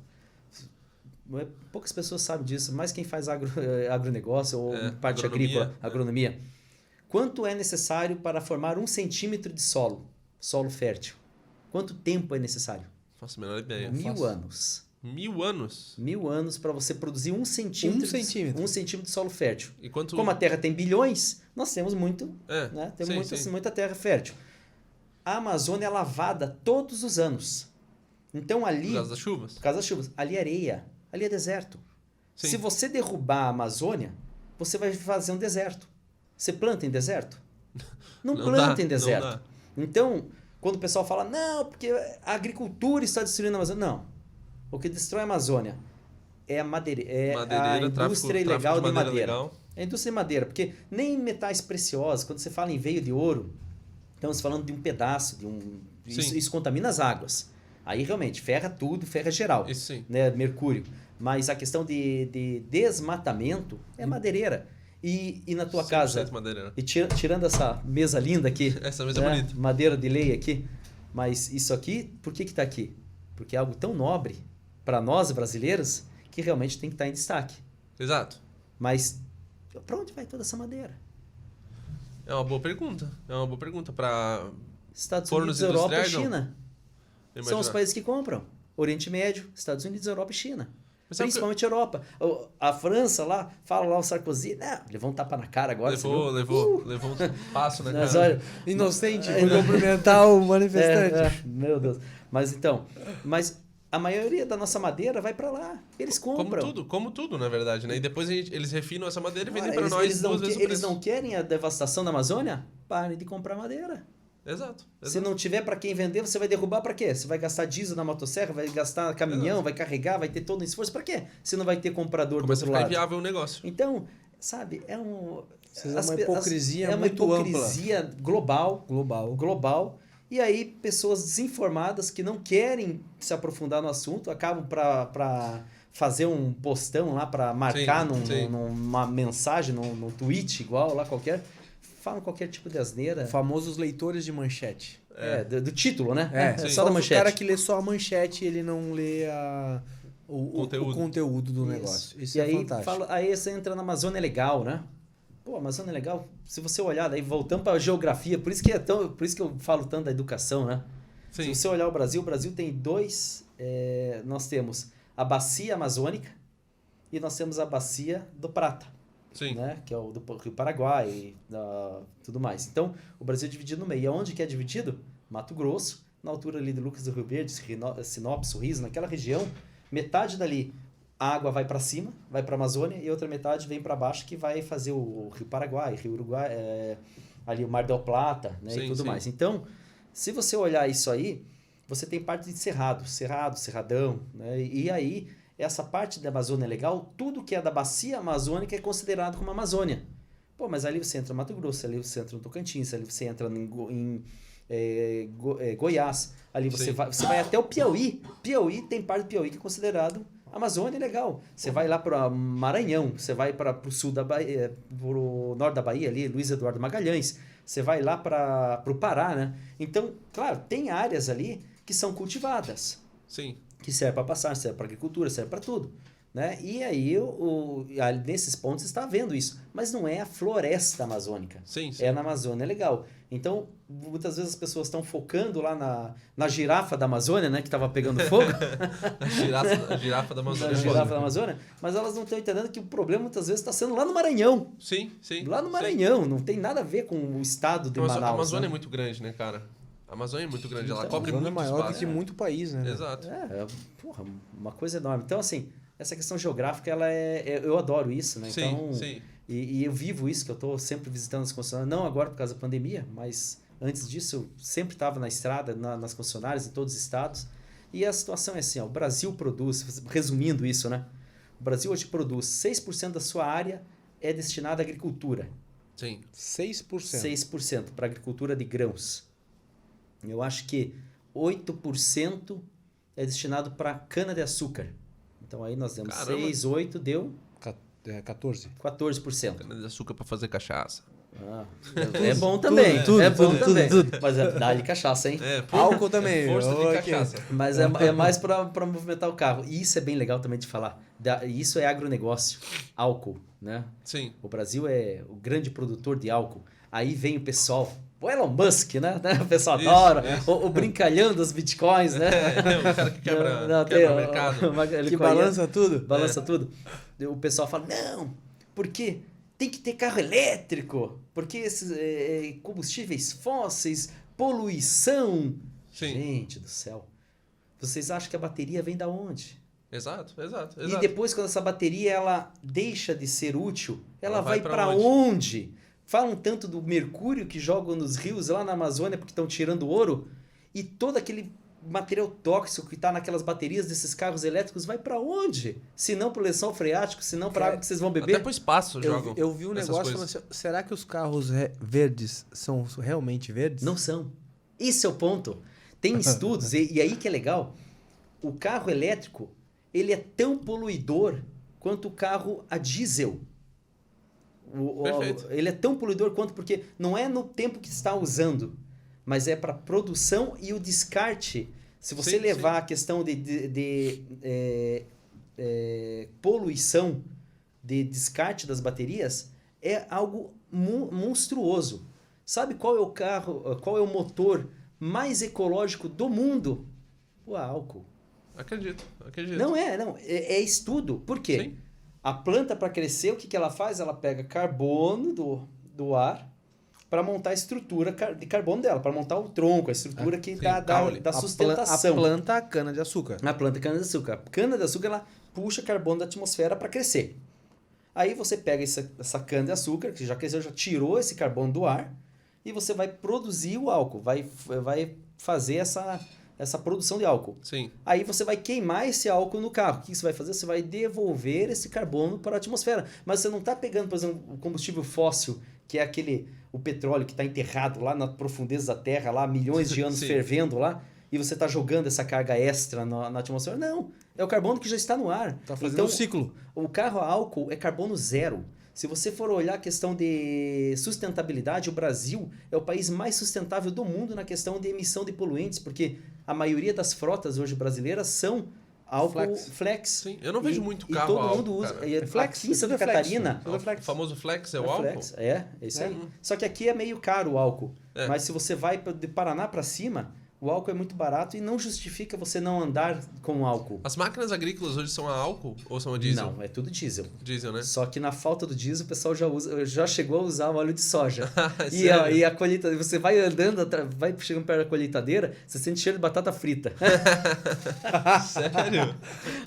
poucas pessoas sabem disso, mas quem faz agronegócio ou parte agrícola, agronomia. Quanto é necessário para formar 1 centímetro de solo fértil? Quanto tempo é necessário? Faço a menor ideia. 1000 anos. 1000 anos? 1000 anos para você produzir 1 centímetro. 1 centímetro de solo fértil. E quanto... Como a Terra tem bilhões, nós temos muito, né? Temos muita terra fértil. A Amazônia é lavada todos os anos. Então ali... Por causa das chuvas? Por causa das chuvas. Ali é areia. Ali é deserto. Sim. Se você derrubar a Amazônia, você vai fazer um deserto. Você planta em deserto? Não planta em deserto. Então, quando o pessoal fala, não, porque a agricultura está destruindo a Amazônia. Não. O que destrói a Amazônia é a a indústria ilegal de madeira. Legal. É a indústria de madeira, porque nem metais preciosos, quando você fala em veio de ouro, estamos falando de um pedaço, isso contamina as águas. Aí realmente ferra tudo, ferra geral. Isso sim. Né? Mercúrio. Mas a questão de desmatamento é madeireira. E na tua casa, madeireira. E tirando essa mesa linda aqui, essa mesa é bonita, madeira de lei aqui, mas isso aqui, por que está aqui? Porque é algo tão nobre para nós brasileiros que realmente tem que estar em destaque. Exato. Mas para onde vai toda essa madeira? É uma boa pergunta. Para Estados Unidos, Europa e China. São os países que compram. Oriente Médio, Estados Unidos, Europa e China. Principalmente Europa. A França lá, fala lá o Sarkozy, levou um tapa na cara agora. Levou um passo na cara. Olha, inocente, foi cumprimentar o manifestante. Meu Deus. Mas a maioria da nossa madeira vai para lá. Eles compram. Como tudo, na verdade, né? E depois eles refinam essa madeira e vendem para nós duas vezes o preço. Eles não querem a devastação da Amazônia? Parem de comprar madeira. Exato. Se não tiver para quem vender, você vai derrubar para quê? Você vai gastar diesel na motosserra, vai gastar caminhão, vai carregar, vai ter todo um esforço. Para quê? Se não vai ter comprador do outro lado. Começa a ficar inviável o negócio. Então, sabe, é uma hipocrisia muito ampla. É uma hipocrisia global. E aí, pessoas desinformadas que não querem se aprofundar no assunto, acabam para fazer um postão lá, para marcar numa mensagem, num tweet igual lá qualquer, falam qualquer tipo de asneira. Famosos leitores de manchete. Do título, né? Só da manchete. O cara que lê só a manchete, ele não lê o conteúdo do negócio. Isso é fantástico. Aí você entra na Amazônia Legal, né? Pô, a Amazônia Legal, se você olhar, daí voltando para a geografia, por isso que eu falo tanto da educação, né? Sim. Se você olhar o Brasil tem nós temos a Bacia Amazônica e nós temos a Bacia do Prata. Sim. Né? Que é o do Rio Paraguai e tudo mais. Então, o Brasil é dividido no meio. E aonde que é dividido? Mato Grosso, na altura ali de Lucas do Rio Verde, Sinop, Sorriso, naquela região, metade dali a água vai para cima, vai para a Amazônia, e outra metade vem para baixo, que vai fazer o Rio Paraguai, Rio Uruguai, ali o Mar del Plata, né? Sim, e tudo mais. Então, se você olhar isso aí, você tem parte de cerrado, cerradão, né? E aí, essa parte da Amazônia Legal, tudo que é da bacia amazônica é considerado como Amazônia. Pô, mas ali você entra no Mato Grosso, ali você entra no Tocantins, ali você entra em Goiás, ali você vai até o Piauí. Piauí tem parte do Piauí que é considerado Amazônia Legal. Você vai lá para Maranhão, você vai para o sul da Bahia, para o norte da Bahia, ali, Luiz Eduardo Magalhães, você vai lá para o Pará, né? Então, claro, tem áreas ali que são cultivadas. Sim. Que serve para passar, serve para agricultura, serve para tudo. Né? E aí, nesses pontos, você está vendo isso. Mas não é a floresta amazônica. Sim. É na Amazônia Legal. Então, muitas vezes as pessoas estão focando lá na girafa da Amazônia, né? Que estava pegando fogo. a girafa da Amazônia. A girafa da Amazônia. Mas elas não estão entendendo que o problema, muitas vezes, está sendo lá no Maranhão. Sim. Lá no Maranhão. Não tem nada a ver com o estado de Manaus. A Amazônia é muito grande, né, cara? A Amazônia é muito grande. Ela cobre muito espaço. A Amazônia é maior do que muito país, né? Exato. Porra, uma coisa enorme. Então, assim, essa questão geográfica, eu adoro isso, né? Então, sim. E eu vivo isso, que eu estou sempre visitando as concessionárias, não agora por causa da pandemia, mas antes disso eu sempre estava na estrada, nas concessionárias em todos os estados. E a situação é assim, ó, o Brasil produz, resumindo isso, né? O Brasil hoje produz 6% da sua área é destinada à agricultura. Sim. 6%. 6% para agricultura de grãos. Eu acho que 8% é destinado para cana-de-açúcar. Então aí nós temos 6, 8, deu... 14. 14%. Cana-de-açúcar para fazer cachaça. É bom também. Tudo. Mas dá-lhe cachaça, hein? Álcool também. Força de cachaça. Mas é mais para movimentar o carro. E isso é bem legal também de falar. Isso é agronegócio. Álcool, né? Sim. O Brasil é o grande produtor de álcool. Aí vem o pessoal... O Elon Musk, né? O pessoal adora. O brincalhão dos bitcoins, né? O cara que quebra o mercado. Que balança tudo. Balança tudo. O pessoal fala, não, porque tem que ter carro elétrico, porque esses combustíveis fósseis, poluição. Sim. Gente do céu. Vocês acham que a bateria vem da onde? Exato. E depois, quando essa bateria ela deixa de ser útil, ela vai para onde? Falam tanto do mercúrio que jogam nos rios lá na Amazônia porque estão tirando ouro, e todo aquele material tóxico que está naquelas baterias desses carros elétricos vai para onde? Se não para o lençol freático, se não para a água que vocês vão beber? Até para o espaço jogam. Eu vi um negócio falando assim, será que os carros verdes são realmente verdes? Não são. Esse é o ponto. Tem estudos, e aí que é legal, o carro elétrico ele é tão poluidor quanto o carro a diesel. Ele é tão poluidor quanto, porque não é no tempo que está usando, mas é para produção e o descarte. Se você levar a questão de poluição, de descarte das baterias, é algo monstruoso. Sabe qual é o carro, qual é o motor mais ecológico do mundo? O álcool. Acredito. Não é estudo. Por quê? Sim. A planta, para crescer, o que ela faz? Ela pega carbono do ar para montar a estrutura de carbono dela, para montar o tronco, a estrutura que dá sustentação. A planta cana-de-açúcar. A planta cana-de-açúcar. A cana-de-açúcar ela puxa carbono da atmosfera para crescer. Aí você pega essa cana-de-açúcar, que já cresceu, já tirou esse carbono do ar, e você vai produzir o álcool, vai fazer essa produção de álcool. Sim. Aí você vai queimar esse álcool no carro. O que você vai fazer? Você vai devolver esse carbono para a atmosfera. Mas você não está pegando, por exemplo, o combustível fóssil, que é o petróleo que está enterrado lá na profundeza da Terra, lá milhões de anos fervendo lá, e você está jogando essa carga extra na atmosfera. Não, é o carbono que já está no ar. Está fazendo um ciclo. O carro a álcool é carbono zero. Se você for olhar a questão de sustentabilidade, o Brasil é o país mais sustentável do mundo na questão de emissão de poluentes, porque a maioria das frotas hoje brasileiras são álcool flex. Sim, eu não vejo muito carro todo mundo usa. Flex, aqui em Santa Catarina... O famoso flex é o álcool? Flex, é isso aí. Só que aqui é meio caro o álcool. Mas se você vai de Paraná para cima... O álcool é muito barato e não justifica você não andar com álcool. As máquinas agrícolas hoje são a álcool ou são a diesel? Não, é tudo diesel. Diesel, né? Só que na falta do diesel o pessoal já chegou a usar o óleo de soja. e a colheitadeira, você vai andando, vai chegando perto da colheitadeira, você sente cheiro de batata frita. Sério?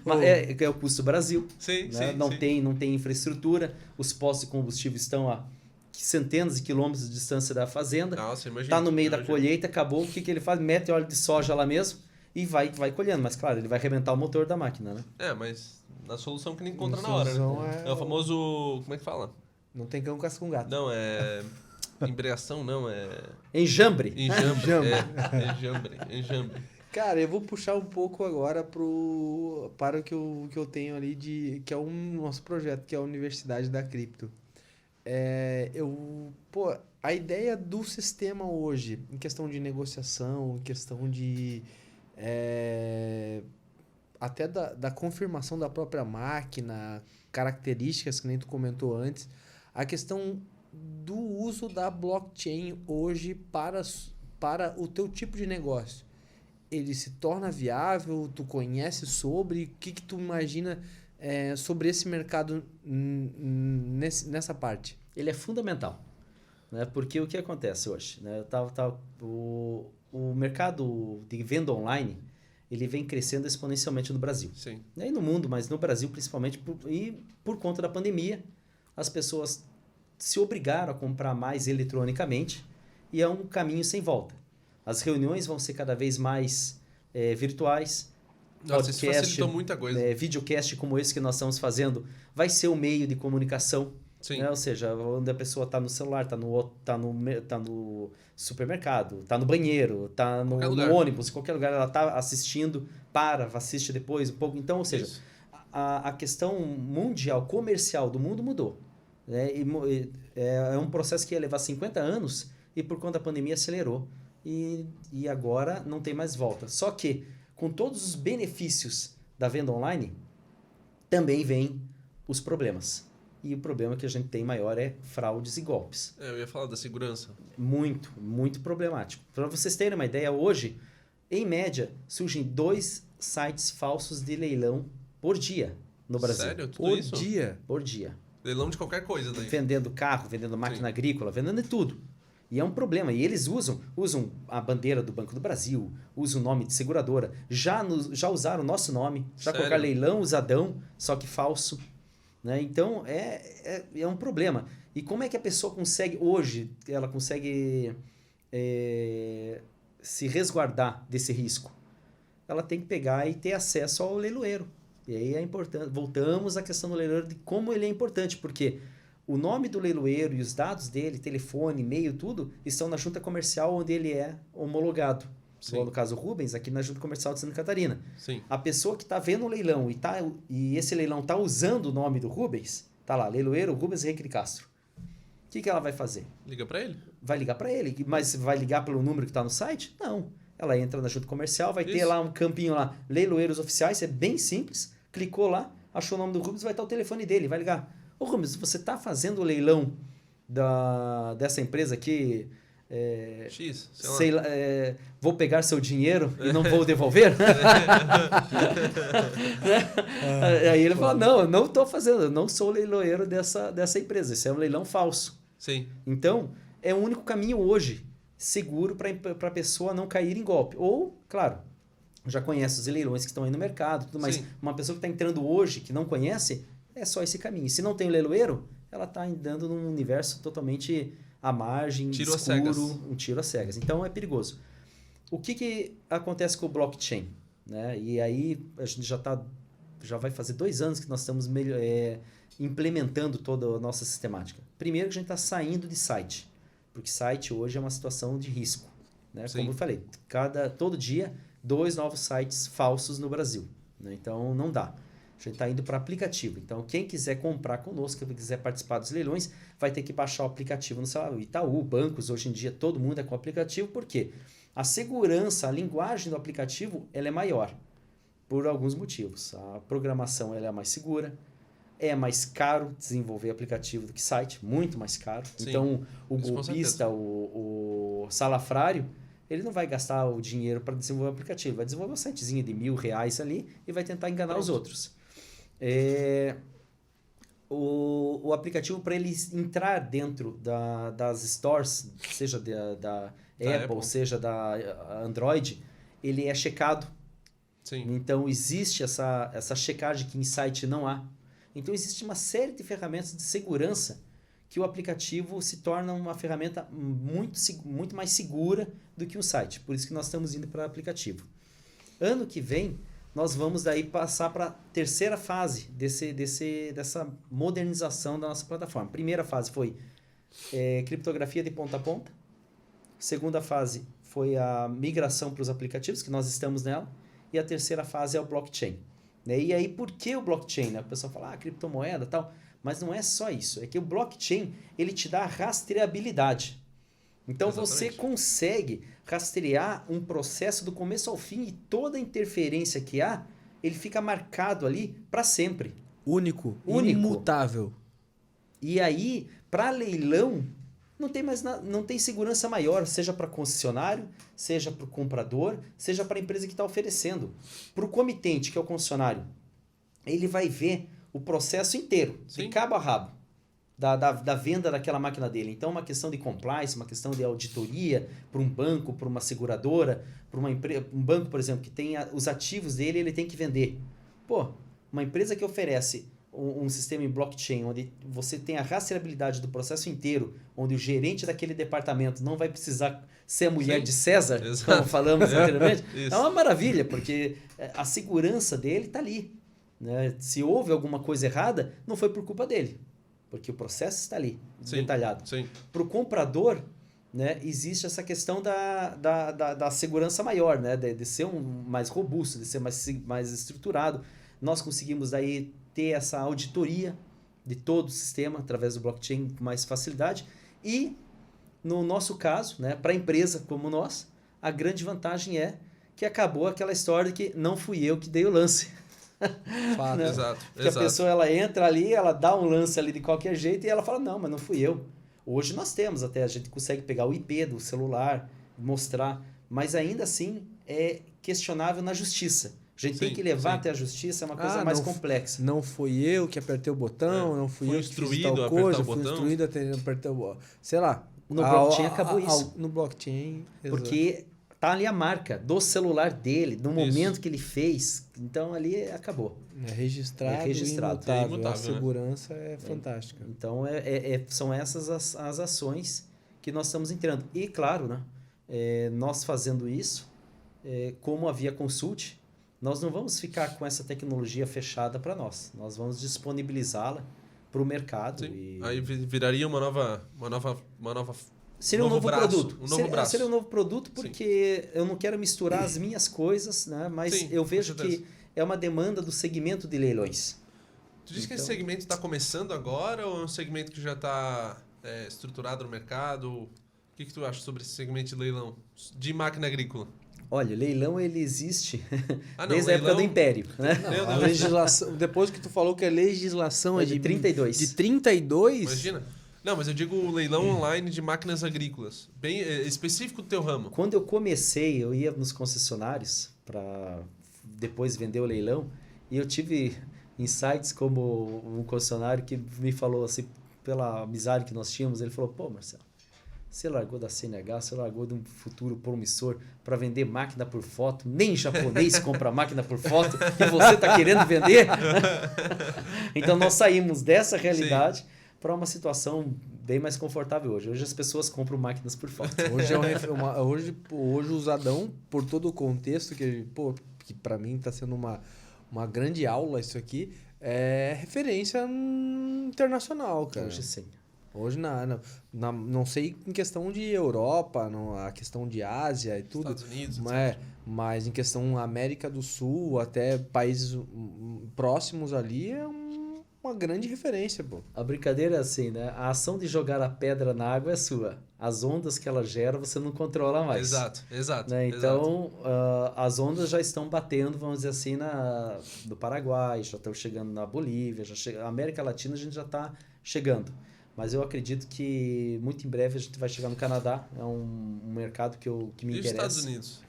Mas é o custo do Brasil. Sim, né? sim. Não tem infraestrutura, os postos de combustível estão a centenas de quilômetros de distância da fazenda. Nossa, imagina. Tá no meio da colheita, acabou. O que ele faz? Mete óleo de soja lá mesmo e vai colhendo. Mas claro, ele vai arrebentar o motor da máquina, né? Mas na solução que ele encontra na hora, né? É o famoso... Como é que fala? Não tem cão casca com gato. Não, é... Embreação, não, é... Enjambre. Enjambre. Cara, eu vou puxar um pouco agora para o que eu tenho ali, que é o nosso projeto, que é a Universidade da Cripto. A ideia do sistema hoje, em questão de negociação, em questão de até da confirmação da própria máquina, características que nem tu comentou antes, a questão do uso da blockchain hoje para o teu tipo de negócio. Ele se torna viável? Tu conhece sobre? O que tu imagina sobre esse mercado nessa parte? Ele é fundamental, né? Porque o que acontece hoje? Né? O mercado de venda online ele vem crescendo exponencialmente no Brasil. Sim. E no mundo, mas no Brasil principalmente, por conta da pandemia, as pessoas se obrigaram a comprar mais eletronicamente e é um caminho sem volta. As reuniões vão ser cada vez mais virtuais. Nossa, isso facilitou muita coisa. Videocast como esse que nós estamos fazendo vai ser um meio de comunicação. Sim. Né? Ou seja, onde a pessoa está no celular, está no supermercado, está no banheiro, está no ônibus, em qualquer lugar ela está assistindo, assiste depois um pouco. Então, ou seja, a questão mundial, comercial do mundo mudou. Né? É um processo que ia levar 50 anos e por conta da pandemia acelerou. E agora não tem mais volta. Só que, com todos os benefícios da venda online, também vem os problemas. E o problema que a gente tem maior é fraudes e golpes. Eu ia falar da segurança. Muito, muito problemático. Para vocês terem uma ideia, hoje, em média, surgem 2 sites falsos de leilão por dia no Brasil. Sério? Tudo isso? Por dia. Leilão de qualquer coisa daí. Vendendo carro, vendendo máquina agrícola, vendendo de tudo. E é um problema. E eles usam a bandeira do Banco do Brasil, usam o nome de seguradora. Já usaram o nosso nome. Já colocaram leilão usadão, só que falso. Né? Então, é um problema. E como é que a pessoa consegue, hoje, ela consegue se resguardar desse risco? Ela tem que pegar e ter acesso ao leiloeiro. E aí é importante. Voltamos à questão do leiloeiro, de como ele é importante, porque o nome do leiloeiro e os dados dele, telefone, e-mail, tudo, estão na junta comercial onde ele é homologado. Igual no caso Rubens, aqui na Junta Comercial de Santa Catarina. Sim. A pessoa que está vendo o leilão e esse leilão está usando o nome do Rubens, tá lá, leiloeiro Rubens Henrique de Castro. O que ela vai fazer? Liga para ele. Vai ligar para ele. Mas vai ligar pelo número que está no site? Não. Ela entra na Junta Comercial, vai ter lá um campinho lá, leiloeiros oficiais, é bem simples. Clicou lá, achou o nome do Rubens, vai estar o telefone dele, vai ligar. Ô Rubens, você está fazendo o leilão dessa empresa aqui... sei lá, vou pegar seu dinheiro e não vou devolver? Aí ele fala, não, eu não estou fazendo, eu não sou leiloeiro dessa empresa, isso é um leilão falso. Sim. Então, é o único caminho hoje seguro para a pessoa não cair em golpe. Ou, claro, já conhece os leilões que estão aí no mercado, tudo mais. Uma pessoa que está entrando hoje, que não conhece, é só esse caminho. Se não tem leiloeiro, ela está andando num universo totalmente... à margem, tiro escuro, um tiro às cegas. Então, é perigoso. O que acontece com o blockchain? Né? E aí, a gente já vai fazer 2 anos que nós estamos implementando toda a nossa sistemática. Primeiro que a gente está saindo de site, porque site hoje é uma situação de risco. Né? Como eu falei, todo dia, 2 novos sites falsos no Brasil. Né? Então, não dá. A gente está indo para aplicativo. Então, quem quiser comprar conosco, quem quiser participar dos leilões, vai ter que baixar o aplicativo no celular. O Itaú, bancos, hoje em dia, todo mundo é com aplicativo. Por quê? A segurança, a linguagem do aplicativo, ela é maior. Por alguns motivos. A programação ela é mais segura. É mais caro desenvolver aplicativo do que site. Muito mais caro. Sim, então, o golpista, o salafrário, ele não vai gastar o dinheiro para desenvolver o aplicativo. Vai desenvolver um sitezinho de R$1.000 ali e vai tentar enganar os outros. O aplicativo, para ele entrar dentro das stores, seja da Apple, seja da Android, ele é checado. Sim. Então, existe essa checagem que em site não há. Então, existe uma série de ferramentas de segurança que o aplicativo se torna uma ferramenta muito mais segura do que um site. Por isso que nós estamos indo para o aplicativo. Ano que vem, nós vamos daí passar para a terceira fase dessa modernização da nossa plataforma. Primeira fase foi criptografia de ponta a ponta. Segunda fase foi a migração para os aplicativos, que nós estamos nela. E a terceira fase é o blockchain. E aí, por que o blockchain? O pessoal fala, criptomoeda e tal. Mas não é só isso. É que o blockchain, ele te dá rastreabilidade. Então, exatamente, você consegue rastrear um processo do começo ao fim e toda a interferência que há, ele fica marcado ali para sempre. Único. Imutável. E aí, para leilão, não tem segurança maior, seja para concessionário, seja para o comprador, seja para a empresa que está oferecendo. Para o comitente, que é o concessionário, ele vai ver o processo inteiro, de cabo a rabo, da venda daquela máquina dele. Então, uma questão de compliance, uma questão de auditoria para um banco, para uma seguradora, para uma empresa, um banco, por exemplo, que tem os ativos dele, ele tem que vender. Uma empresa que oferece um sistema em blockchain, onde você tem a rastreabilidade do processo inteiro, onde o gerente daquele departamento não vai precisar ser a mulher de César, como falamos anteriormente, é uma maravilha, porque a segurança dele está ali. Né? Se houve alguma coisa errada, não foi por culpa dele, porque o processo está ali, detalhado. Para o comprador, né, existe essa questão da segurança maior, né, de ser mais robusto, de ser mais estruturado. Nós conseguimos daí ter essa auditoria de todo o sistema através do blockchain com mais facilidade. E, no nosso caso, né, para a empresa como nós, a grande vantagem é que acabou aquela história de que não fui eu que dei o lance. Fato, né? Exato. Porque a pessoa ela entra ali, ela dá um lance ali de qualquer jeito e ela fala, não, mas não fui eu. Hoje nós temos até, a gente consegue pegar o IP do celular, mostrar, mas ainda assim é questionável na justiça. A gente tem que levar até a justiça, é uma coisa mais complexa. Não fui eu que apertei o botão, não fui eu que fiz tal coisa, fui instruído a apertar o botão. Sei lá. No blockchain acabou isso. No blockchain, porque tá ali a marca do celular dele, no momento que ele fez. Então ali acabou. É registrado. Imutável. A segurança é fantástica. Então são essas as ações que nós estamos entrando. E claro, né, nós fazendo isso, como a Via Consult, nós não vamos ficar com essa tecnologia fechada para nós. Nós vamos disponibilizá-la para o mercado. Aí viraria uma nova seria um novo produto. Braço. Seria um novo produto porque eu não quero misturar as minhas coisas, né? Mas eu vejo que é uma demanda do segmento de leilões. Tu diz que esse segmento está começando agora ou é um segmento que já está estruturado no mercado? O que tu acha sobre esse segmento de leilão de máquina agrícola? Olha, o leilão ele existe desde a época do Império. Né? Não, a legislação, depois que tu falou que a legislação é de 32. De 32? Imagina. Não, mas eu digo o leilão online de máquinas agrícolas. Bem específico do teu ramo. Quando eu comecei, eu ia nos concessionários para depois vender o leilão. E eu tive insights como um concessionário que me falou assim, pela amizade que nós tínhamos, ele falou, Marcelo, você largou da CNH, você largou de um futuro promissor para vender máquina por foto. Nem japonês compra máquina por foto e você está querendo vender? Então, nós saímos dessa realidade para uma situação bem mais confortável hoje. Hoje as pessoas compram máquinas por foto. Hoje o Usadão, por todo o contexto, que para mim está sendo uma grande aula isso aqui, é referência internacional, cara. Hoje sim. Hoje, não sei em questão de Europa, a questão de Ásia e tudo. Estados Unidos, mas em questão América do Sul, até países próximos ali, uma grande referência, pô. A brincadeira é assim, né? A ação de jogar a pedra na água é sua. As ondas que ela gera, você não controla mais. Exato. Né? Então, as ondas já estão batendo, vamos dizer assim, no Paraguai, já estão chegando na Bolívia, a América Latina a gente já está chegando. Mas eu acredito que muito em breve a gente vai chegar no Canadá. É um mercado que me interessa. E os Estados Unidos?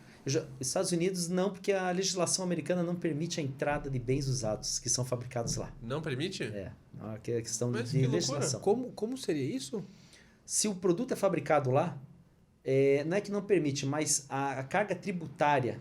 Estados Unidos não, porque a legislação americana não permite a entrada de bens usados que são fabricados lá. Não permite? É uma questão Mas de legislação. Como seria isso? Se o produto é fabricado lá, não é que não permite, mas a carga tributária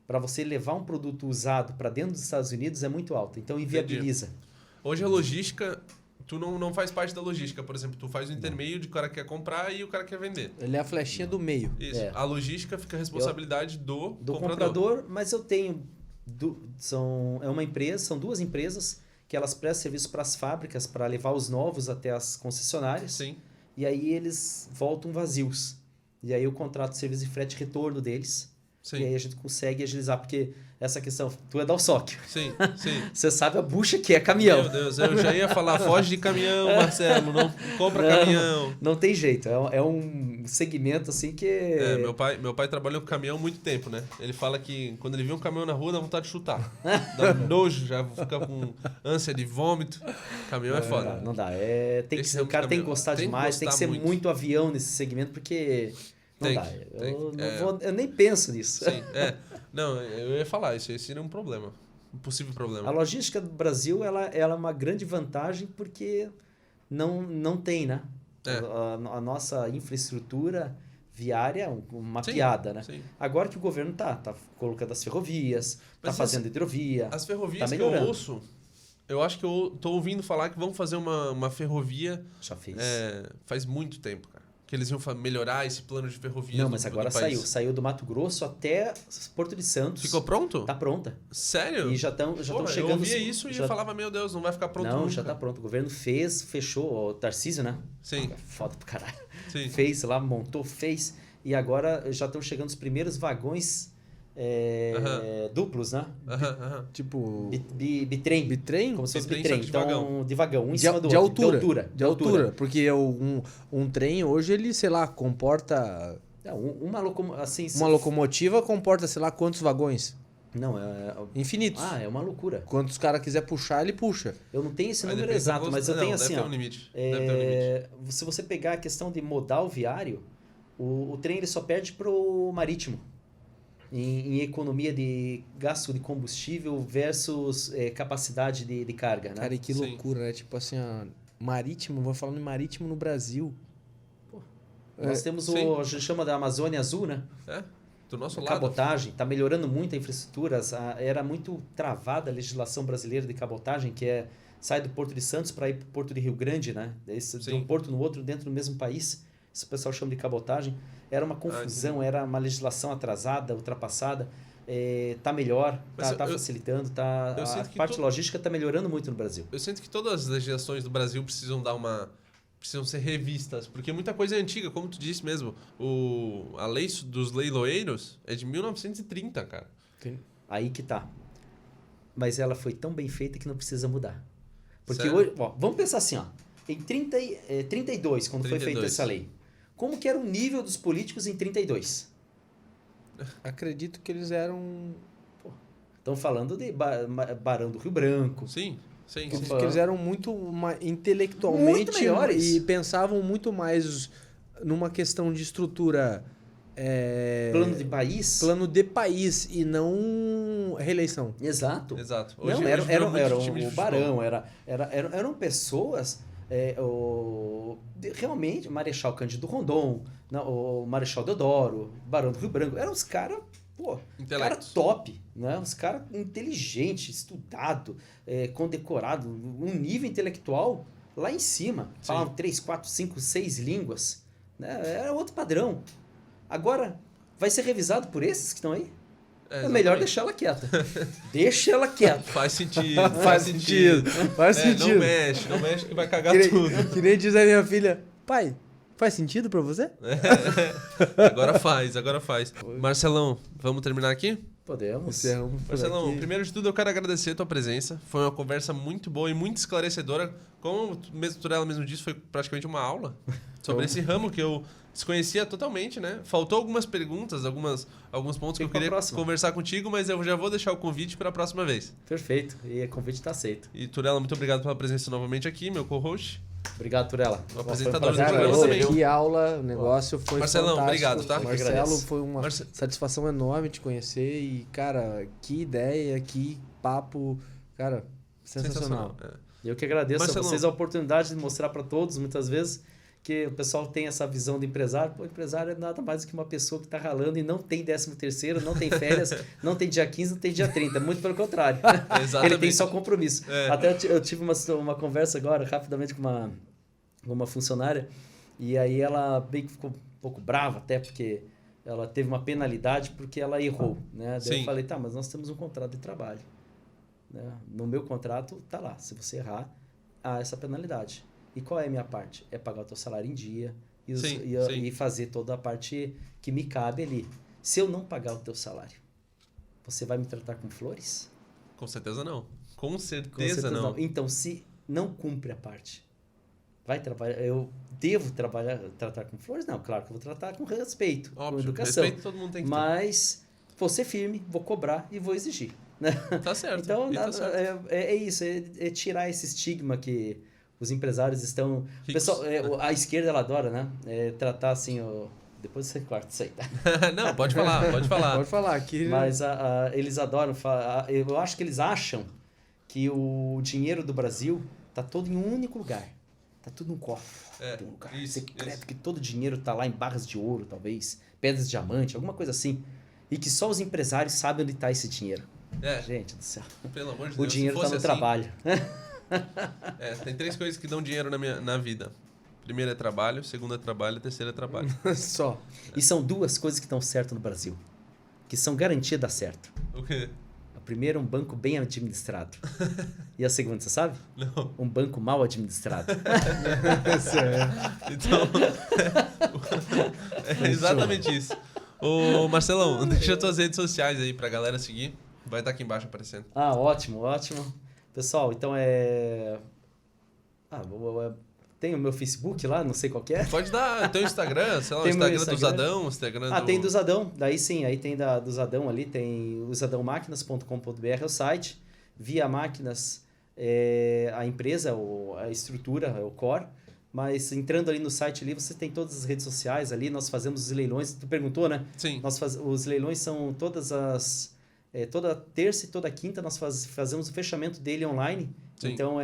para você levar um produto usado para dentro dos Estados Unidos é muito alta. Então inviabiliza. Entendi. Hoje a logística... Tu não faz parte da logística, por exemplo. Tu faz o intermeio de o cara que quer comprar e o cara que quer vender. Ele é a flechinha do meio. Isso. A logística fica a responsabilidade do comprador. Mas eu tenho... são duas empresas que elas prestam serviço para as fábricas, para levar os novos até as concessionárias. Sim. E aí eles voltam vazios. E aí eu contrato o serviço de frete retorno deles. Sim. E aí a gente consegue agilizar, porque essa questão... Tu é da Alsoc. Sim. Você sabe a bucha que é caminhão. Meu Deus, eu já ia falar, foge de caminhão, Marcelo, não compra caminhão. Não tem jeito, é um segmento assim que... Meu pai trabalhou com caminhão há muito tempo, né? Ele fala que quando ele vê um caminhão na rua, dá vontade de chutar. Dá nojo, já fica com ânsia de vômito. Caminhão é foda. Não dá, o cara tem que gostar demais, tem que ser muito avião nesse segmento, porque... Não dá. Eu nem penso nisso. Sim, Não, eu ia falar, isso seria um problema. Um possível problema. A logística do Brasil, ela é uma grande vantagem porque não tem, né? A nossa infraestrutura viária mapeada, né? Sim. Agora que o governo tá colocando as ferrovias, tá fazendo hidrovia. As ferrovias tá que eu ouço, eu acho que eu tô ouvindo falar que vão fazer uma ferrovia... Já fez. Faz muito tempo, cara. Que eles iam melhorar esse plano de ferrovia. Não, mas agora saiu do Mato Grosso até Porto de Santos. Ficou pronto? Tá pronta. Sério? E já estão chegando... Eu ouvia isso e eu falava, meu Deus, não vai ficar pronto nunca. Já tá pronto. O governo fechou, o Tarcísio, né? Sim. Foda pro caralho. Sim. Fez lá, montou, fez. E agora já estão chegando os primeiros vagões duplos, né? Tipo... Bitrem. Bitrem? Como se fosse bitrem. Então, de vagão, um em cima do outro. De altura. Porque um trem hoje, ele, sei lá, comporta... Uma locomotiva comporta, sei lá, quantos vagões? Não, infinitos. É uma loucura. Quantos cara quiser puxar, ele puxa. Eu não tenho esse número exato, mas eu tenho assim... Deve ter um limite. Se você pegar a questão de modal viário, o trem ele só perde pro marítimo. Em economia de gasto de combustível versus capacidade de carga, né? Cara, e que loucura, né? Tipo assim, marítimo, vou falando em marítimo no Brasil. Nós temos a gente chama da Amazônia Azul, né? Do nosso lado. Cabotagem, está melhorando muito a infraestrutura. Era muito travada a legislação brasileira de cabotagem, que sai do Porto de Santos para ir para o Porto de Rio Grande, né? De um porto no outro, dentro do mesmo país. Isso o pessoal chama de cabotagem. Era uma confusão, era uma legislação atrasada, ultrapassada. Tá melhor, tá facilitando, a parte logística está melhorando muito no Brasil. Eu sinto que todas as legislações do Brasil precisam ser revistas, porque muita coisa é antiga, como tu disse mesmo. A lei dos leiloeiros é de 1930, cara. Sim. Aí que tá. Mas ela foi tão bem feita que não precisa mudar. Porque Sério? hoje, vamos pensar assim, em 32, quando foi feita essa lei. Como que era o nível dos políticos em 32? Acredito que eles eram... Estão falando de Barão do Rio Branco. Sim. Que eles eram muito intelectualmente... Muito melhores. E pensavam muito mais numa questão de estrutura... plano de país? Plano de país e não reeleição. Exato. Hoje, não, era o Barão, eram pessoas... realmente, Marechal Cândido Rondon, o Marechal Deodoro, Barão do Rio Branco, eram os caras, cara top, né? Os caras inteligentes, estudado, condecorado, um nível intelectual lá em cima. Falavam 3, 4, 5, 6 línguas, né? Era outro padrão. Agora, vai ser revisado por esses que estão aí? É melhor deixar ela quieta. Deixa ela quieta. Faz sentido. Faz sentido. Não mexe que vai cagar tudo. Que nem diz a minha filha, pai, faz sentido pra você? Agora faz. Marcelão, vamos terminar aqui? Podemos. Marcelão, primeiro de tudo eu quero agradecer a tua presença. Foi uma conversa muito boa e muito esclarecedora. Como o Turella mesmo disse, foi praticamente uma aula sobre esse ramo que eu desconhecia totalmente, né? Faltou algumas perguntas, alguns pontos que eu queria conversar contigo, mas eu já vou deixar o convite para a próxima vez. Perfeito. E o convite está aceito. E Turella, muito obrigado pela presença novamente aqui, meu co-host. Obrigado, Turella. O apresentador do programa também. Que aula, o negócio foi Marcelão, fantástico. Obrigado, tá? Marcelo, foi uma satisfação enorme te conhecer e, cara, que ideia, que papo, cara, sensacional. Eu que agradeço a vocês a oportunidade de mostrar para todos, muitas vezes, que o pessoal tem essa visão do empresário. Pô, o empresário é nada mais do que uma pessoa que está ralando e não tem 13º, não tem férias, não tem dia 15, não tem dia 30. Muito pelo contrário. Ele tem só compromisso. Até eu tive uma conversa agora, rapidamente, com uma funcionária, e aí ela bem que ficou um pouco brava até, porque ela teve uma penalidade porque ela errou. Né? Daí eu falei, tá, mas nós temos um contrato de trabalho. Né? No meu contrato, tá lá. Se você errar, há essa penalidade. E qual é a minha parte? É pagar o teu salário em dia e fazer toda a parte que me cabe ali. Se eu não pagar o teu salário, você vai me tratar com flores? Com certeza não. Com certeza não. Então, se não cumpre a parte, vai trabalhar, eu devo tratar com flores? Não, claro que eu vou tratar com respeito, óbvio, com educação. Respeito todo mundo tem que ter. Mas vou ser firme, vou cobrar e vou exigir. Né? Tá certo. Então, é isso, é tirar esse estigma que os empresários estão... Pessoal, a esquerda, ela adora, né? Tratar assim... Depois você corta isso aí, tá? Não, pode falar. Pode falar. Aqui... Mas eles adoram... Eu acho que eles acham que o dinheiro do Brasil tá todo em um único lugar. Tá tudo num cofre. Tem um lugar secreto que todo o dinheiro tá lá em barras de ouro, talvez. Pedras de diamante, alguma coisa assim. E que só os empresários sabem onde tá esse dinheiro. Gente do céu. Pelo amor de Deus. O dinheiro tá no trabalho. Tem 3 coisas que dão dinheiro na vida. Primeiro é trabalho, segundo é trabalho, terceiro é trabalho. Só. E são 2 coisas que estão certo no Brasil. Que são garantia de dar certo. O quê? A primeira é um banco bem administrado. E a segunda, você sabe? Não. Um banco mal administrado. Então, é exatamente isso. Ô Marcelão, deixa as tuas redes sociais aí pra galera seguir. Vai estar aqui embaixo aparecendo. Ótimo. Pessoal, então tem o meu Facebook lá, não sei qual que é. Pode dar, tem o Instagram, sei lá, o Instagram do Zadão, o Instagram tem do Zadão, daí sim, aí tem do Zadão ali, tem o zadãomáquinas.com.br, é o site, Via Máquinas, a empresa, a estrutura, é o core, mas entrando ali no site ali, você tem todas as redes sociais ali, nós fazemos os leilões, tu perguntou, né? Sim. Os leilões são toda terça e toda quinta nós fazemos o fechamento dele online. Sim. Então,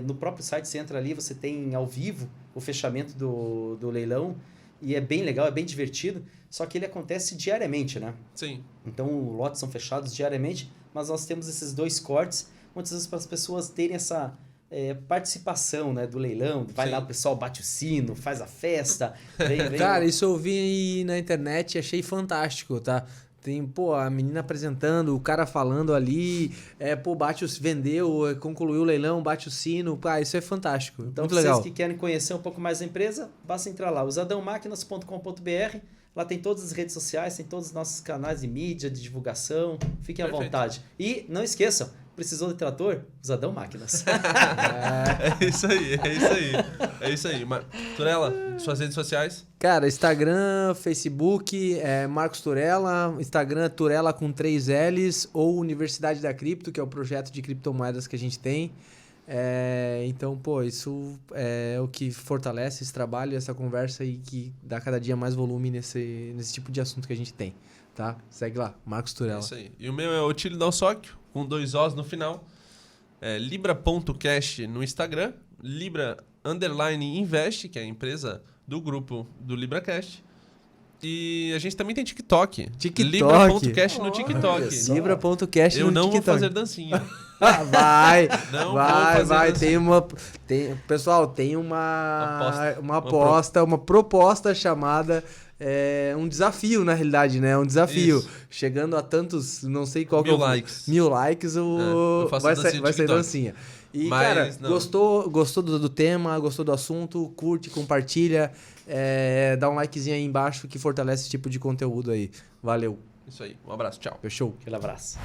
no próprio site você entra ali, você tem ao vivo o fechamento do leilão e é bem legal, é bem divertido, só que ele acontece diariamente, né? Sim. Então, lotes são fechados diariamente, mas nós temos esses 2 cortes, muitas vezes para as pessoas terem essa participação, né, do leilão, vai lá, o pessoal bate o sino, faz a festa. Vem Cara, isso eu vi na internet e achei fantástico, tá? Tem, a menina apresentando, o cara falando ali, vendeu, concluiu o leilão, bate o sino, isso é fantástico. Então, muito legal. Vocês que querem conhecer um pouco mais a empresa, basta entrar lá, usadãomáquinas.com.br, lá tem todas as redes sociais, tem todos os nossos canais de mídia, de divulgação, fiquem à vontade. E não esqueçam, precisou de trator? Zadão Máquinas. É isso aí. Turella, suas redes sociais? Cara, Instagram, Facebook, Marcos Turella, Instagram Turella com 3 L's, ou Universidade da Cripto, que é o projeto de criptomoedas que a gente tem. Então, isso é o que fortalece esse trabalho, essa conversa e que dá cada dia mais volume nesse tipo de assunto que a gente tem. Tá? Segue lá, Marcos Turella. É isso aí. E o meu é Otílio Dalsóquio, com 2 Os no final. Libra.cash no Instagram. Libra_invest, que é a empresa do grupo do LibraCast. E a gente também tem TikTok. Libra.cash no TikTok. Libra.cash no TikTok. Eu não vou fazer dancinha. Vai. Não vai. Pessoal, tem uma aposta, uma proposta chamada um desafio, na realidade, né? Um desafio. Isso. Chegando a tantos, não sei qual 1000 likes. 1000 likes, vai sair dancinha. E, mas, cara, não. gostou do tema, gostou do assunto, curte, compartilha, dá um likezinho aí embaixo que fortalece esse tipo de conteúdo aí. Valeu. Isso aí. Um abraço. Tchau. Fechou. Aquele abraço.